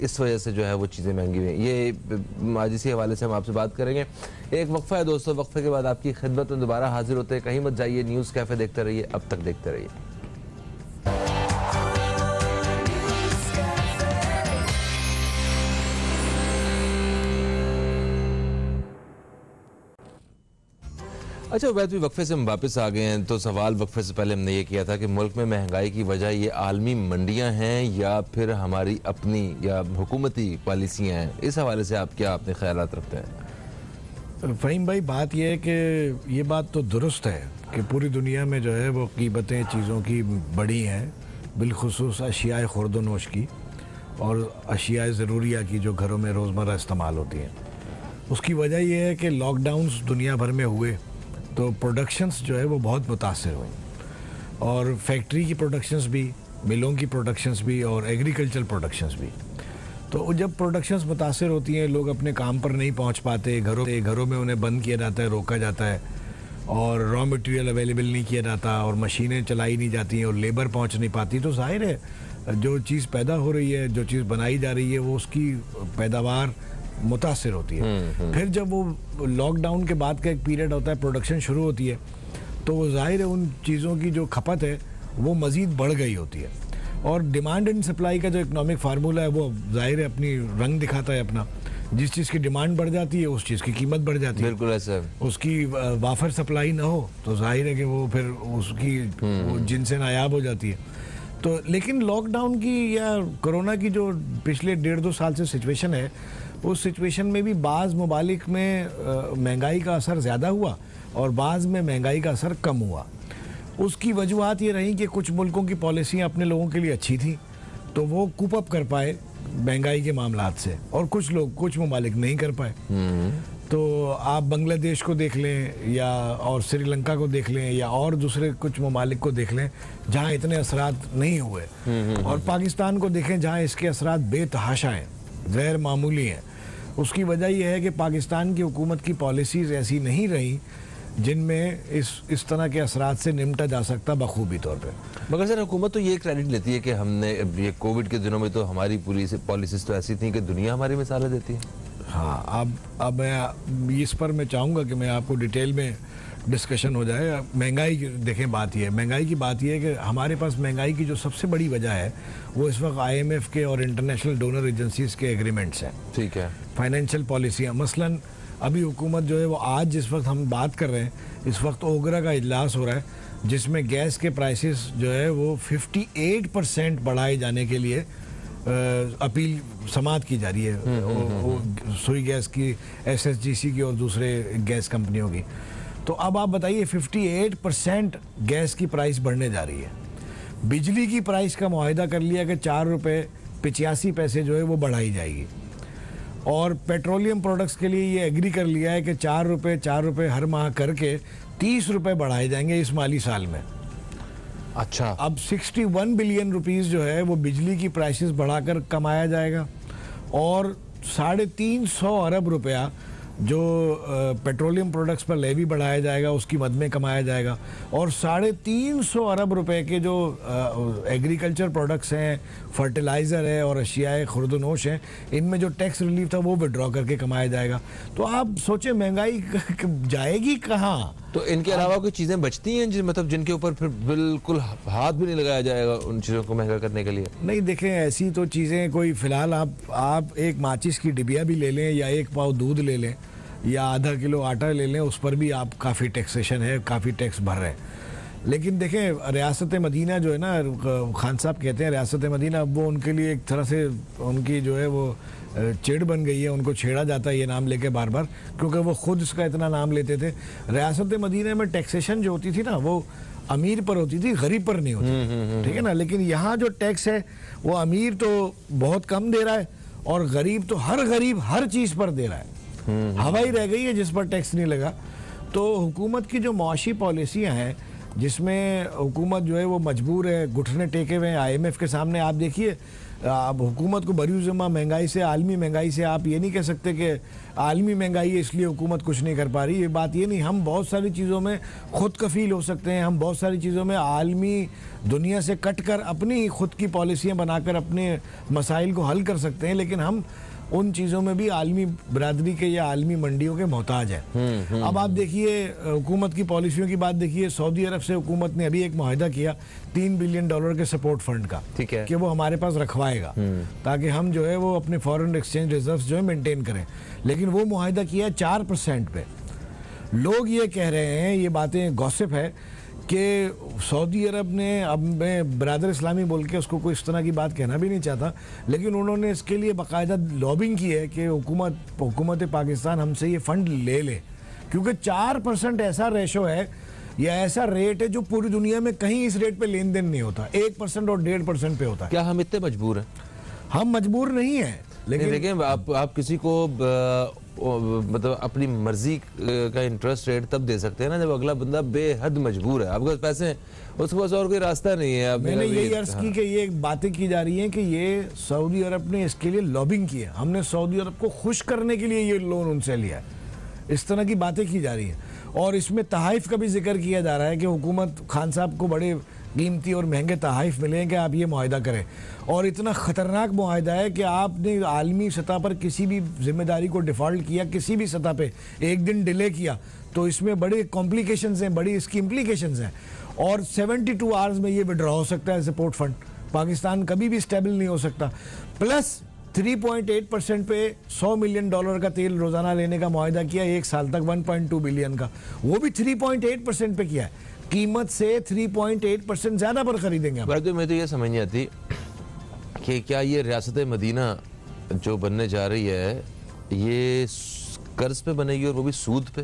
इस वजह से जो है वो चीज़ें महंगी हुई हैं। ये आज इसी हवाले से हम आपसे बात करेंगे। एक वक्फा है दोस्तों, वक्फे के बाद आपकी खिदमत में दोबारा हाजिर होते हैं। कहीं मत जाइए, न्यूज़ कैफ़े देखते रहिए, अब तक देखते रहिए। अच्छा वैसे भी वक्फे से हम वापस आ गए हैं, तो सवाल वक्फे से पहले हमने ये किया था कि मुल्क में महंगाई की वजह ये आलमी मंडियां हैं या फिर हमारी अपनी या हुकूमती पॉलिसियां हैं। इस हवाले से आप क्या अपने ख्यालात रखते हैं? फ़हीम भाई, बात यह है कि ये बात तो दुरुस्त है कि पूरी दुनिया में जो है वो कीमतें चीज़ों की बढ़ी हैं, बिलखुसूस अशियाए खुर्द-ओ-नोश की और अशियाए ज़रूरिया की जो घरों में रोज़मर्रा इस्तेमाल होती हैं। उसकी वजह यह है कि लॉकडाउन्स दुनिया भर में हुए तो प्रोडक्शंस जो है वो बहुत मुतासिर हुई, और फैक्ट्री की प्रोडक्शंस भी, मिलों की प्रोडक्शंस भी और एग्रीकल्चर प्रोडक्शंस भी। तो जब प्रोडक्शंस मुतासिर होती हैं, लोग अपने काम पर नहीं पहुंच पाते, घरों में उन्हें बंद किया जाता है, रोका जाता है, और रॉ मटेरियल अवेलेबल नहीं किया जाता, और मशीनें चलाई नहीं जाती हैं, और लेबर पहुंच नहीं पाती, तो जाहिर है जो चीज़ पैदा हो रही है, जो चीज़ बनाई जा रही है, वो उसकी पैदावार मुतासिर होती है। फिर जब वो लॉकडाउन के बाद का एक पीरियड होता है, प्रोडक्शन शुरू होती है, तो वो जाहिर है उन चीज़ों की जो खपत है वो मज़ीद बढ़ गई होती है, और डिमांड एंड सप्लाई का जो इकोनॉमिक फार्मूला है वो जाहिर है अपनी रंग दिखाता है अपना। जिस चीज़ की डिमांड बढ़ जाती है उस चीज़ की कीमत बढ़ जाती है। बिल्कुल ऐसा। उसकी वाफर सप्लाई ना हो तो जाहिर है कि वो फिर उसकी वो जिनसे नायाब हो जाती है। तो लेकिन लॉकडाउन की या कोरोना की जो पिछले 1.5-2 साल से सिचुएशन है, उस सिचुएशन में भी बाज़ ममालिक में महंगाई का असर ज़्यादा हुआ और बाज़ में महंगाई का असर कम हुआ। उसकी वजूहत ये रही कि कुछ मुल्कों की पॉलिसियाँ अपने लोगों के लिए अच्छी थी तो वो कूप अप कर पाए महंगाई के मामलात से, और कुछ ममालिक नहीं कर पाए। तो आप बांग्लादेश को देख लें या और श्रीलंका को देख लें या और दूसरे कुछ ममालिक को देख लें जहाँ इतने असरात नहीं हुए, और पाकिस्तान को देखें जहाँ इसके असरात बेतहाशा हैं, गैर मामूली हैं। उसकी वजह यह है कि पाकिस्तान की हुकूमत की पॉलिसीज़ ऐसी नहीं रही जिनमें इस तरह के असरात से निपटा जा सकता बखूबी तौर पे। मगर सर हुकूमत तो ये क्रेडिट लेती है कि हमने ये कोविड के दिनों में तो हमारी पॉलिसीज तो ऐसी थी कि दुनिया हमारी मिसालें देती है। हाँ, अब मैं इस पर मैं चाहूँगा कि मैं आपको डिटेल में डिस्कशन हो जाए। महंगाई देखें, बात ये है, महंगाई की बात ये है कि हमारे पास महंगाई की जो सबसे बड़ी वजह है वो इस वक्त IMF के और इंटरनेशनल डोनर एजेंसीज के एग्रीमेंट्स हैं, ठीक है, फाइनेंशियल पॉलिसियाँ। मसलन अभी हुकूमत जो है वो आज जिस वक्त हम बात कर रहे हैं, इस वक्त ओगरा का इजलास हो रहा है जिसमें गैस के प्राइसेस जो है वो 58% बढ़ाए जाने के लिए अपील समात की जा रही है, सुई गैस की, SSGC की और दूसरे गैस कंपनियों की। तो अब आप बताइए 58% गैस की प्राइस बढ़ने जा रही है। बिजली की प्राइस का मुआहिदा कर लिया कि 4 रुपये 85 पैसे जो है वो बढ़ाई जाएगी, और पेट्रोलियम प्रोडक्ट्स के लिए ये एग्री कर लिया है कि 4 रुपये हर माह करके 30 रुपये बढ़ाए जाएंगे इस माली साल में। अच्छा, अब 61 बिलियन रुपीस जो है वो बिजली की प्राइसेस बढ़ाकर कमाया जाएगा, और 350 अरब रुपया जो पेट्रोलियम प्रोडक्ट्स पर लेवी बढ़ाया जाएगा उसकी मद में कमाया जाएगा, और 350 अरब रुपए के जो एग्रीकल्चर प्रोडक्ट्स हैं, फर्टिलाइज़र है और अशियाए खुर्दनोश हैं, इनमें जो टैक्स रिलीफ था वो विड्रॉ करके कमाया जाएगा। तो आप सोचें महंगाई जाएगी कहाँ? तो इनके अलावा कोई चीज़ें बचती हैं मतलब जिनके ऊपर फिर बिल्कुल हाथ भी नहीं लगाया जाएगा उन चीज़ों को महंगा करने के लिए? नहीं, देखें, ऐसी तो चीज़ें कोई फ़िलहाल आप एक माचिस की डिबिया भी ले लें या 1 पाव दूध ले लें या आधा किलो आटा ले लें, उस पर भी आप काफ़ी टैक्सेशन है, काफ़ी टैक्स भर रहे हैं। लेकिन देखें, रियासत मदीना जो है ना, खान साहब कहते हैं रियासत मदीना, वो उनके लिए एक तरह से उनकी जो है वो चिड़ बन गई है, उनको छेड़ा जाता है ये नाम लेके बार बार, क्योंकि वो खुद इसका इतना नाम लेते थे। रियासत मदीना में टैक्सेशन जो होती थी ना वो अमीर पर होती थी, गरीब पर नहीं होती, ठीक है ना। लेकिन यहाँ जो टैक्स है वो अमीर तो बहुत कम दे रहा है और गरीब तो हर गरीब हर चीज़ पर दे रहा है। हवाई रह गई है जिस पर टैक्स नहीं लगा। तो हुकूमत की जो मुआशी पॉलिसियाँ हैं जिसमें हुकूमत जो है वो मजबूर है, घुटने टेके हुए हैं IMF के सामने। आप देखिए, अब हुकूमत को बरूज़मा महंगाई से, आलमी महंगाई से आप ये नहीं कह सकते कि आलमी महंगाई है इसलिए हुकूमत कुछ नहीं कर पा रही। ये बात ये नहीं, हम बहुत सारी चीज़ों में खुद कफ़ील हो सकते हैं, हम बहुत सारी चीज़ों में आलमी दुनिया से कट कर अपनी खुद की पॉलिसियाँ बनाकर अपने मसाइल को हल कर सकते हैं, लेकिन हम उन चीज़ों में भी आलमी बरादरी के या आलमी मंडियों के मोहताज हैं। अब आप देखिए हुकूमत की पॉलिसियों की बात देखिए, सऊदी अरब से हुकूमत ने अभी एक मुआहिदा किया $3 बिलियन के सपोर्ट फंड का, ठीक है, कि वो हमारे पास रखवाएगा ताकि हम जो है वो अपने फॉरेन एक्सचेंज रिजर्व्स जो है मेंटेन करें। लेकिन वो मुआहिदा किया 4% पे। लोग ये कह रहे हैं, ये बातें गॉसिप है कि सऊदी अरब ने, अब मैं बरादर इस्लामी बोल के उसको कोई इस तरह की बात कहना भी नहीं चाहता, लेकिन उन्होंने इसके लिए बाकायदा लॉबिंग की है कि हुकूमत पाकिस्तान हमसे ये फ़ंड ले ले, क्योंकि 4% ऐसा रेशो है या ऐसा रेट है जो पूरी दुनिया में कहीं इस रेट पे लेन देन नहीं होता। 1% और 1.5% पे होता है। क्या हम इतने मजबूर हैं? हम मजबूर नहीं हैं, लेकिन देखिए आप किसी को मतलब अपनी मर्जी का इंटरेस्ट रेट तब दे सकते हैं ना जब अगला बंदा बेहद मजबूर है, आपके पास पैसे हैं, उसके पास और कोई रास्ता नहीं है। मैंने यही अर्ज की कि ये बातें की जा रही हैं कि ये सऊदी अरब ने इसके लिए लॉबिंग की है, हमने सऊदी अरब को खुश करने के लिए ये लोन उनसे लिया है, इस तरह की बातें की जा रही हैं। और इसमें तहाइफ का भी जिक्र किया जा रहा है कि हुकूमत खान साहब को बड़े कीमती और महंगे तहाइफ मिले हैं कि आप ये मुआहिदा करें, और इतना ख़तरनाक मुआहिदा है कि आपने आलमी सतह पर किसी भी जिम्मेदारी को डिफ़ॉल्ट किया, किसी भी सतह पे एक दिन डिले किया, तो इसमें बड़े कॉम्प्लिकेशंस हैं, बड़ी इसकी इम्प्लीकेशंस हैं। और 72 आवर्स में ये विड्रॉ हो सकता है सपोर्ट फंड, पाकिस्तान कभी भी स्टेबल नहीं हो सकता। प्लस 3.8% पे $100 मिलियन का तेल रोज़ाना लेने का मुआहिदा किया एक साल तक, 1.2 बिलियन का, वो भी 3.8% पे किया है। कीमत से 3.8% ज़्यादा पर खरीदेंगे आप। तो मैं तो ये समझ नहीं आती कि क्या ये रियासत मदीना जो बनने जा रही है ये कर्ज पे बनेगी और वो भी सूद पे?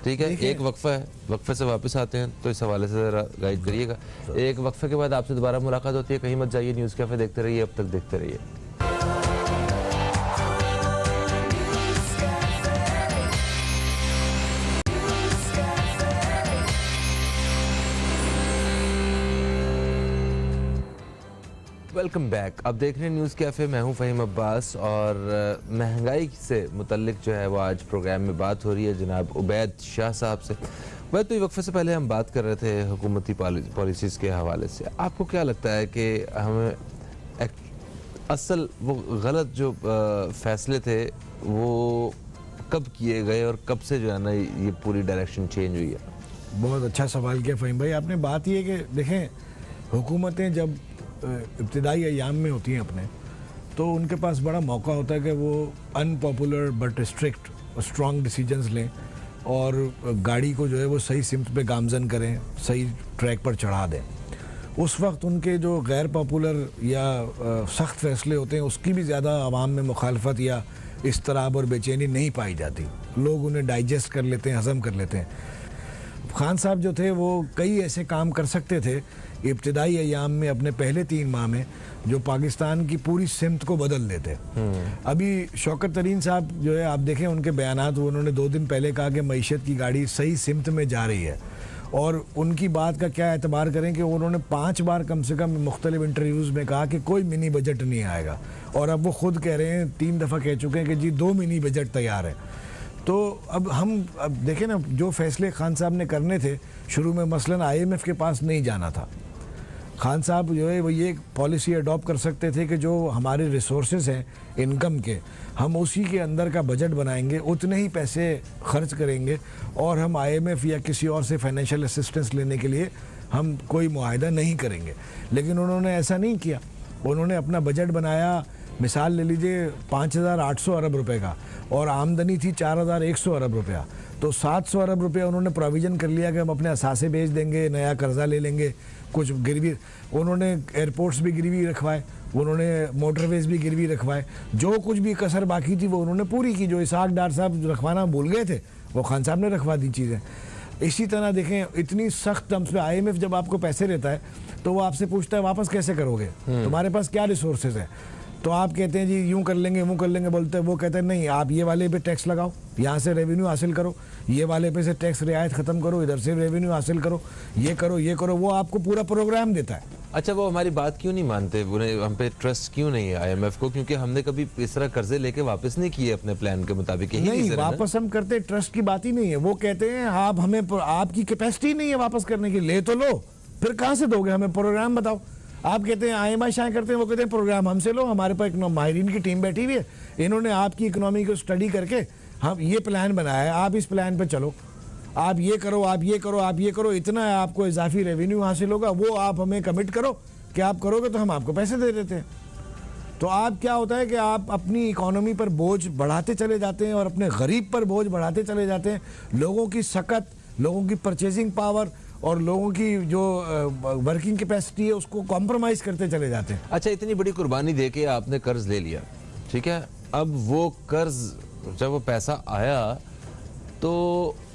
ठीक है, एक वक्फा है, वक्फे से वापस आते हैं, तो इस हवाले से ज़रा गाइड करिएगा। एक वक्फे के बाद आपसे दोबारा मुलाकात होती है, कहीं मत जाइए, न्यूज़ कैफ़े देखते रहिए, अब तक देखते रहिए। Welcome back. अब देख रहे हैं न्यूज़ कैफ़े, मैं हूं फ़हीम अब्बास, और महंगाई से मुतल्लिक जो है वो आज प्रोग्राम में बात हो रही है जनाब उबैद शाह साहब से। वह तो वक्फे से पहले हम बात कर रहे थे हुकूमती पॉलिसीज़ के हवाले से। आपको क्या लगता है कि हमें असल वो गलत जो फ़ैसले थे वो कब किए गए और कब से जो है ना ये पूरी डायरेक्शन चेंज हुई है? बहुत अच्छा सवाल किया फ़हीम भाई आपने। बात ये कि देखें, हुकूमतें जब इब्तिदाई अयाम में होती हैं अपने, तो उनके पास बड़ा मौका होता है कि वो unpopular but strict strong decisions लें और गाड़ी को जो है वो सही सिमत पे गामजन करें, सही ट्रैक पर चढ़ा दें। उस वक्त उनके जो गैर पॉपुलर या सख्त फैसले होते हैं उसकी भी ज़्यादा आवाम में मुखालफत या इस्तराब और बेचैनी नहीं पाई जाती, लोग उन्हें डाइजेस्ट कर लेते हैं, हज़म कर लेते हैं। खान साहब जो थे वो कई ऐसे काम कर सकते थे इब्तिदाई अयाम में अपने पहले 3 माह में जो पाकिस्तान की पूरी सिमत को बदल देते। अभी शौकत तरीन साहब जो है आप देखें उनके बयानात, वो उन्होंने 2 दिन पहले कहा कि मईशत की गाड़ी सही सिमत में जा रही है, और उनकी बात का क्या एतबार करें कि उन्होंने 5 बार कम से कम मुख्तलिफ इंटरव्यूज़ में कहा कि कोई मिनी बजट नहीं आएगा, और अब वो खुद कह रहे हैं, 3 दफ़ा कह चुके हैं कि जी 2 मिनी बजट तैयार है। तो अब देखें ना, जो फैसले खान साहब ने करने थे शुरू में, मसलन IMF के पास नहीं जाना था, खान साहब जो है वो ये पॉलिसी अडॉप्ट कर सकते थे कि जो हमारे रिसोर्सेज हैं इनकम के, हम उसी के अंदर का बजट बनाएंगे, उतने ही पैसे खर्च करेंगे, और हम IMF या किसी और से फाइनेंशियल असिस्टेंस लेने के लिए हम कोई मुआहदा नहीं करेंगे। लेकिन उन्होंने ऐसा नहीं किया। उन्होंने अपना बजट बनाया, मिसाल ले लीजिए 5,800 अरब रुपए का, और आमदनी थी 4,100 अरब रुपया, तो 700 अरब रुपया उन्होंने प्रोविज़न कर लिया कि हम अपने असासे बेच देंगे, नया कर्जा ले लेंगे, कुछ गिरवी, उन्होंने एयरपोर्ट्स भी गिरवी रखवाए, उन्होंने मोटरवेज भी गिरवी रखवाए, जो कुछ भी कसर बाकी थी वो उन्होंने पूरी की। जो इसाक डार साहब रखवाना भूल गए थे वो खान साहब ने रखवा दी चीज़ें। इसी तरह देखें, इतनी सख्त टर्म्स पे IMF जब आपको पैसे देता है तो वो आपसे पूछता है वापस कैसे करोगे, तुम्हारे पास क्या रिसोर्सेज है, तो आप कहते हैं जी यूँ कर लेंगे वो कर लेंगे, बोलते हैं, वो कहते हैं नहीं, आप ये वाले पे टैक्स लगाओ, यहाँ से रेवेन्यू हासिल करो, ये वाले पे से टैक्स रियायत ख़त्म करो, इधर से रेवेन्यू हासिल करो, ये करो ये करो, वो आपको पूरा प्रोग्राम देता है। अच्छा, वो हमारी बात क्यों नहीं मानते, उन्हें हम पे ट्रस्ट क्यों नहीं है IMF को? क्योंकि हमने कभी इस तरह कर्जे लेके वापस नहीं किए अपने प्लान के मुताबिक। नहीं, वापस हम करते, ट्रस्ट की बात ही नहीं है। वो कहते हैं आप हमें, आपकी कैपेसिटी नहीं है वापस करने की, ले तो लो, फिर कहाँ से दोगे, हमें प्रोग्राम बताओ। आप कहते हैं IMI शायद करते हैं, वो कहते हैं प्रोग्राम हमसे लो, हमारे पास माहिरीन की टीम बैठी हुई है, इन्होंने आपकी इकोनॉमी को स्टडी करके हम ये प्लान बनाया है, आप इस प्लान पे चलो, आप ये करो, आप ये करो, आप ये करो, इतना आपको इजाफी रेवेन्यू हासिल होगा, वो आप हमें कमिट करो कि आप करोगे तो हम आपको पैसे दे देते हैं। तो आप क्या होता है कि आप अपनी इकोनॉमी पर बोझ बढ़ाते चले जाते हैं और अपने गरीब पर बोझ बढ़ाते चले जाते हैं, लोगों की सकत, लोगों की परचेजिंग पावर और लोगों की जो वर्किंग कैपेसिटी है उसको कॉम्प्रोमाइज़ करते चले जाते हैं। अच्छा, इतनी बड़ी कुर्बानी दे के आपने कर्ज ले लिया, ठीक है, अब वो कर्ज जब वो पैसा आया तो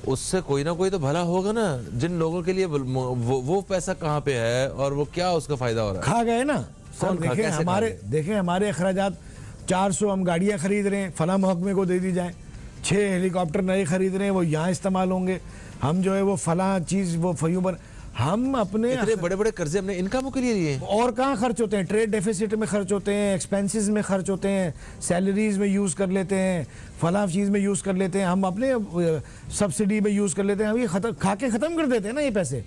उससे कोई ना कोई तो भला होगा ना, जिन लोगों के लिए वो पैसा कहाँ पे है और वो क्या उसका फायदा हो रहा है? खा गए ना सर। देखें हमारे अखराजात, 400 हम गाड़ियाँ खरीद रहे हैं, फला महकमे को दे दी जाए, 6 हेलीकॉप्टर नए खरीद रहे हैं, वो यहाँ इस्तेमाल होंगे, हम जो है वो फला चीज़ वो फयूं पर, हम अपने इतने बड़े बड़े कर्जे अपने इनकम के लिए लिए, और कहाँ खर्च होते हैं, ट्रेड डेफिसिट में खर्च होते हैं, एक्सपेंसेस में खर्च होते हैं, सैलरीज में यूज़ कर लेते हैं, फला चीज़ में यूज़ कर लेते हैं, हम अपने सब्सिडी में यूज़ कर लेते हैं, हम ये खा के ख़त्म कर देते हैं ना ये पैसे।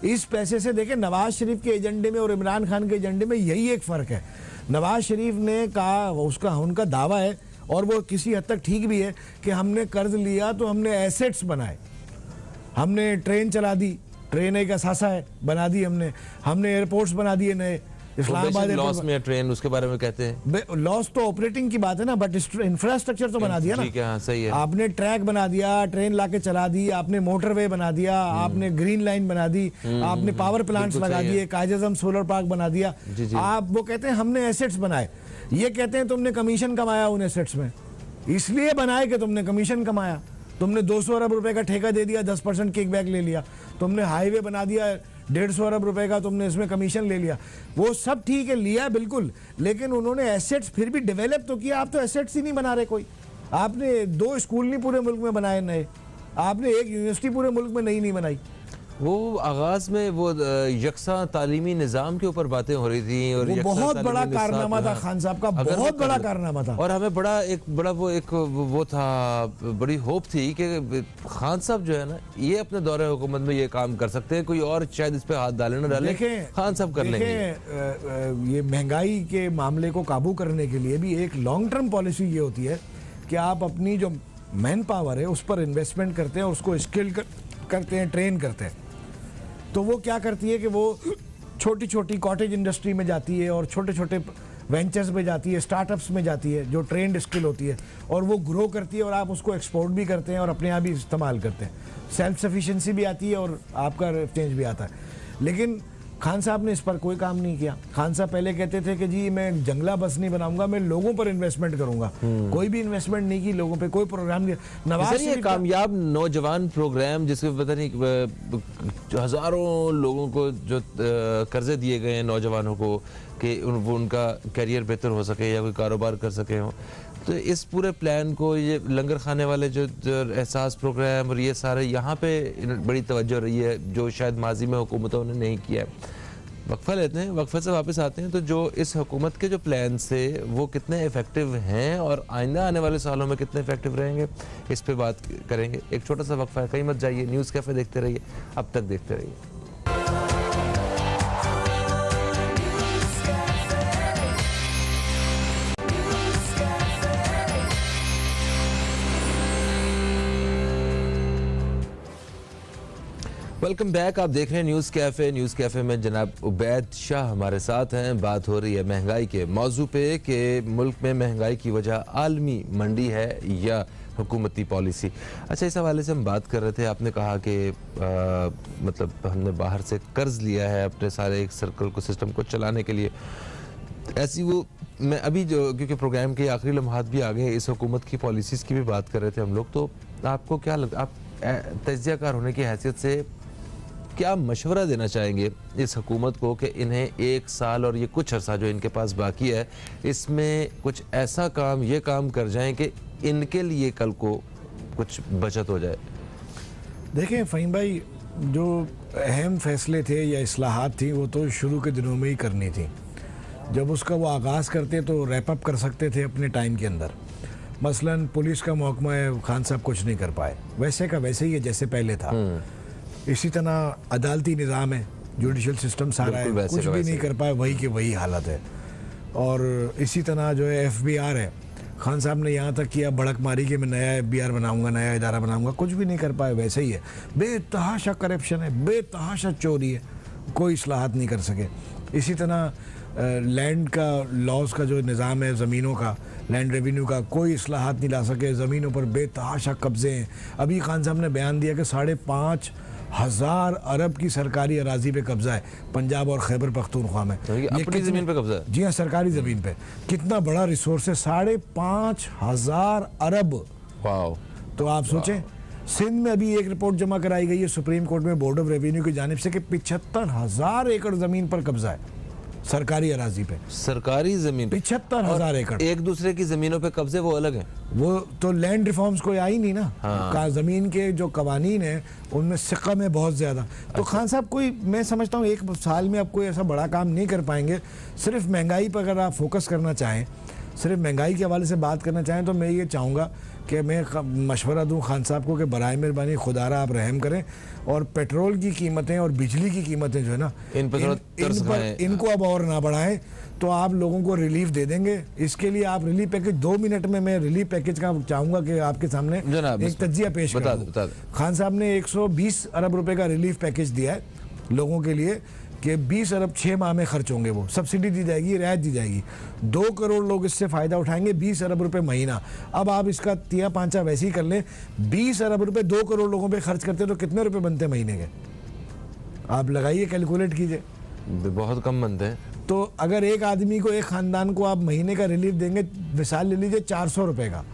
इस पैसे से देखें, नवाज शरीफ के एजेंडे में और इमरान खान के एजेंडे में यही एक फ़र्क है। नवाज शरीफ ने कहा, उनका दावा है और वो किसी हद तक ठीक भी है कि हमने कर्ज लिया तो हमने एसेट्स बनाए, हमने ट्रेन चला दी, ट्रेन एक असासा है, बना दी हमने एयरपोर्ट्स बना दिए नए, इस्लामाबाद लॉस में ट्रेन, उसके बारे में कहते हैं लॉस तो ऑपरेटिंग की बात है ना, बट इंफ्रास्ट्रक्चर तो बना दिया ना। ठीक है, हाँ, सही है। आपने ट्रैक बना दिया, ट्रेन लाके चला दी, आपने मोटरवे बना दिया, आपने ग्रीन लाइन बना दी, आपने पावर प्लांट्स लगा दिए, कायद-ए-आज़म सोलर पार्क बना दिया। आप वो कहते हैं हमने एसेट्स बनाए, ये कहते हैं तुमने कमीशन कमाया उन एसेट्स में, इसलिए बनाए कि तुमने कमीशन कमाया, तुमने 200 अरब रुपए का ठेका दे दिया, 10% किकबैक ले लिया, तुमने हाईवे बना दिया 150 अरब रुपए का, तुमने इसमें कमीशन ले लिया, वो सब ठीक है, लिया बिल्कुल, लेकिन उन्होंने एसेट्स फिर भी डेवलप तो किया। आप तो एसेट्स ही नहीं बना रहे कोई, आपने 2 स्कूल नहीं पूरे मुल्क में बनाए नए, आपने 1 यूनिवर्सिटी पूरे मुल्क में नहीं बनाई। वो आगाज में वो यकसा तालीमी निज़ाम के ऊपर बातें हो रही थी और वो बहुत बड़ा कारनामा था खान साहब का, बहुत बड़ा कारनामा था, और हमें वो था, बड़ी होप थी कि खान साहब जो है ना, ये अपने दौरे हुकूमत में ये काम कर सकते हैं, कोई और शायद इस पे हाथ डाले ना डाले, खान साहब कर लेंगे। ये महंगाई के मामले को काबू करने के लिए भी एक लॉन्ग टर्म पॉलिसी ये होती है कि आप अपनी जो मैन पावर है उस पर इन्वेस्टमेंट करते हैं, उसको करते हैं, ट्रेन करते हैं, तो वो क्या करती है कि वो छोटी छोटी कॉटेज इंडस्ट्री में जाती है और छोटे छोटे वेंचर्स में जाती है, स्टार्टअप्स में जाती है जो ट्रेंड स्किल होती है, और वो ग्रो करती है और आप उसको एक्सपोर्ट भी करते हैं और अपने यहाँ भी इस्तेमाल करते हैं। सेल्फ सफिशिएंसी भी आती है और आपका चेंज भी आता है। लेकिन खान साहब ने इस पर कोई काम नहीं किया। खान साहब पहले कहते थे कि जी मैं जंगला बस नहीं बनाऊंगा, मैं लोगों पर इन्वेस्टमेंट करूंगा। कोई भी इन्वेस्टमेंट नहीं की लोगों पे, कोई प्रोग्राम नहीं। नवाज सर, ये कामयाब नौजवान प्रोग्राम जिसमें पता नहीं हजारों लोगों को जो कर्जे दिए गए हैं नौजवानों को कि वो उनका करियर बेहतर हो सके या कोई कारोबार कर सके हो, तो इस पूरे प्लान को ये लंगर खाने वाले जो एहसास प्रोग्राम और ये सारे यहाँ पे बड़ी तवज्जो रही है जो शायद माजी में हुकूमतों ने नहीं किया है। वक्फा लेते हैं, वक्फे से वापस आते हैं, तो जो इस हुकूमत के जो प्लान से वो कितने इफेक्टिव हैं और आइंदा आने वाले सालों में कितने इफेक्टिव रहेंगे, इस पे बात करेंगे। एक छोटा सा वक्फा है, कहीं मत जाइए, न्यूज़ कैफे देखते रहिए, अब तक देखते रहिए। वेलकम बैक, आप देख रहे हैं न्यूज़ कैफ़े। न्यूज़ कैफ़े में जनाब उबैद शाह हमारे साथ हैं। बात हो रही है महंगाई के मौजू पे कि मुल्क में महंगाई की वजह आलमी मंडी है या हुकूमती पॉलिसी। अच्छा, इस हवाले से हम बात कर रहे थे। आपने कहा कि मतलब हमने बाहर से कर्ज लिया है अपने सारे एक सर्कल को, सिस्टम को चलाने के लिए। ऐसी वो मैं अभी जो, क्योंकि प्रोग्राम के आखिरी लम्हात भी आ गए, इस हुकूमत की पॉलिसीज़ की भी बात कर रहे थे हम लोग, तो आपको क्या लगता, आप तज्ज़ियाकार होने की हैसियत से क्या मशवरा देना चाहेंगे इस हुकूमत को कि इन्हें एक साल और ये कुछ अर्सा जो इनके पास बाकी है, इसमें कुछ ऐसा काम, ये काम कर जाएं कि इनके लिए कल को कुछ बचत हो जाए? देखें फ़हीम भाई, जो अहम फैसले थे या इस्लाहात थी वो तो शुरू के दिनों में ही करनी थी। जब उसका वो आगाज़ करते तो रैप अप कर सकते थे अपने टाइम के अंदर। मसलन पुलिस का महकमा है, खान साहब कुछ नहीं कर पाए, वैसे का वैसे ही है जैसे पहले था। इसी तरह अदालती निज़ाम है, जुडिशल सिस्टम सारा है, कुछ भी नहीं कर पाए, वही की वही हालत है। और इसी तरह जो है FBR है, खान साहब ने यहाँ तक किया भड़कमारी कि मैं नया FBR बनाऊंगा, नया इदारा बनाऊंगा, कुछ भी नहीं कर पाए, वैसे ही है। बेतहाशा करप्शन है, बेतहाशा चोरी है, कोई इस्लाहात नहीं कर सके। इसी तरह लैंड का लॉज का जो निज़ाम है, ज़मीनों का, लैंड रेवेन्यू का, कोई इस्लाहात नहीं ला सके। ज़मीनों पर बेतहाशा कब्जे हैं। अभी खान साहब ने बयान दिया कि 5,500 अरब की सरकारी अराजी पे कब्जा है पंजाब और खैबर पख्तूनख्वा में। तो अपनी ज़मीन पे कब्जा है? जी हाँ, सरकारी ज़मीन पे। कितना बड़ा रिसोर्स है, 5,500 अरब। वाह! तो आप सोचें, सिंध में अभी एक रिपोर्ट जमा कराई गई है सुप्रीम कोर्ट में बोर्ड ऑफ रेवेन्यू की जानिब से कि 75,000 एकड़ ज़मीन पर कब्जा है सरकारी अराजी पे। सरकारी ज़मीन 75,000 एकड़। एक दूसरे की ज़मीनों पे कब्जे वो अलग हैं। वो तो लैंड रिफॉर्म्स कोई आई नहीं ना। हाँ। ज़मीन के जो कवानीन है उनमें सिक्का में बहुत ज़्यादा। तो खान साहब कोई, मैं समझता हूँ एक साल में आप कोई ऐसा बड़ा काम नहीं कर पाएंगे। सिर्फ महंगाई पर अगर आप फोकस करना चाहें, सिर्फ महंगाई के हवाले से बात करना चाहें, तो मैं ये चाहूँगा कि मैं मशवरा दूँ खान साहब को कि बराए मेहरबानी खुदारा आप रहम करें और पेट्रोल की कीमतें और बिजली की कीमतें जो है ना, इनको अब और ना बढ़ाएं, तो आप लोगों को रिलीफ दे देंगे। इसके लिए आप रिलीफ पैकेज, 2 मिनट में मैं रिलीफ पैकेज का चाहूँगा कि आपके सामने एक तज्जिया पेश करूँ। खान साहब ने 120 अरब रुपए का रिलीफ पैकेज दिया है लोगों के लिए कि 20 अरब 6 माह में खर्च होंगे, वो सब्सिडी दी जाएगी, रियायत दी जाएगी। 2 करोड़ लोग इससे फ़ायदा उठाएंगे, 20 अरब रुपए महीना। अब आप इसका तिया पांचा वैसे ही कर लें, 20 अरब रुपए 2 करोड़ लोगों पे खर्च करते तो कितने रुपए बनते महीने के? आप लगाइए, कैलकुलेट कीजिए, बहुत कम बनते हैं। तो अगर एक आदमी को, एक ख़ानदान को आप महीने का रिलीफ देंगे, मिसाल ले लीजिए 400 रुपये का,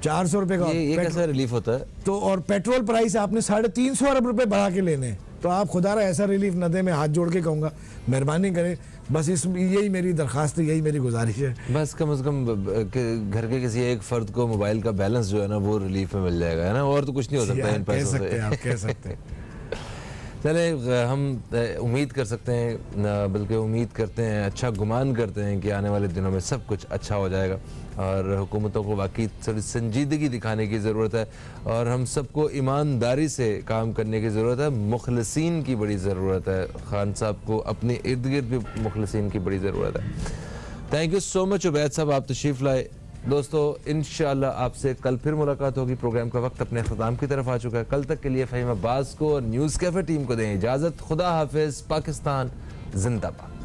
400 रुपये का ये कैसा रिलीफ होता है? तो और पेट्रोल प्राइस आपने 350 अरब रुपए बढ़ा के लेने, तो आप खुदारा ऐसा रिलीफ न दे। मैं हाथ जोड़ के कहूँगा मेहरबानी करें, बस यही मेरी दरख्वास्त है, यही मेरी गुजारिश है। बस कम से कम घर के किसी एक फर्द को मोबाइल का बैलेंस जो है ना वो रिलीफ में मिल जाएगा, है ना, और तो कुछ नहीं हो सकता इन पैसों से। आप कह सकते हैं। चले, हम उम्मीद कर सकते हैं, बल्कि उम्मीद करते हैं, अच्छा गुमान करते हैं कि आने वाले दिनों में सब कुछ अच्छा हो जाएगा और हुकूमतों को वाकई थोड़ी संजीदगी दिखाने की ज़रूरत है और हम सबको ईमानदारी से काम करने की ज़रूरत है। मुखलसीन की बड़ी ज़रूरत है। खान साहब को अपने इर्द गिर्द भी मुखलसीन की बड़ी ज़रूरत है। Thank you so much Ubaid साहब, आप तशरीफ़ लाए दोस्तों इंशाअल्लाह आपसे कल फिर मुलाकात होगी। प्रोग्राम का वक्त अपने ख़त्म की तरफ आ चुका है। कल तक के लिए फ़हीम अब्बास को और न्यूज़ कैफ़े टीम को दें इजाज़त। खुदा हाफिज़। पाकिस्तान जिंदाबाद।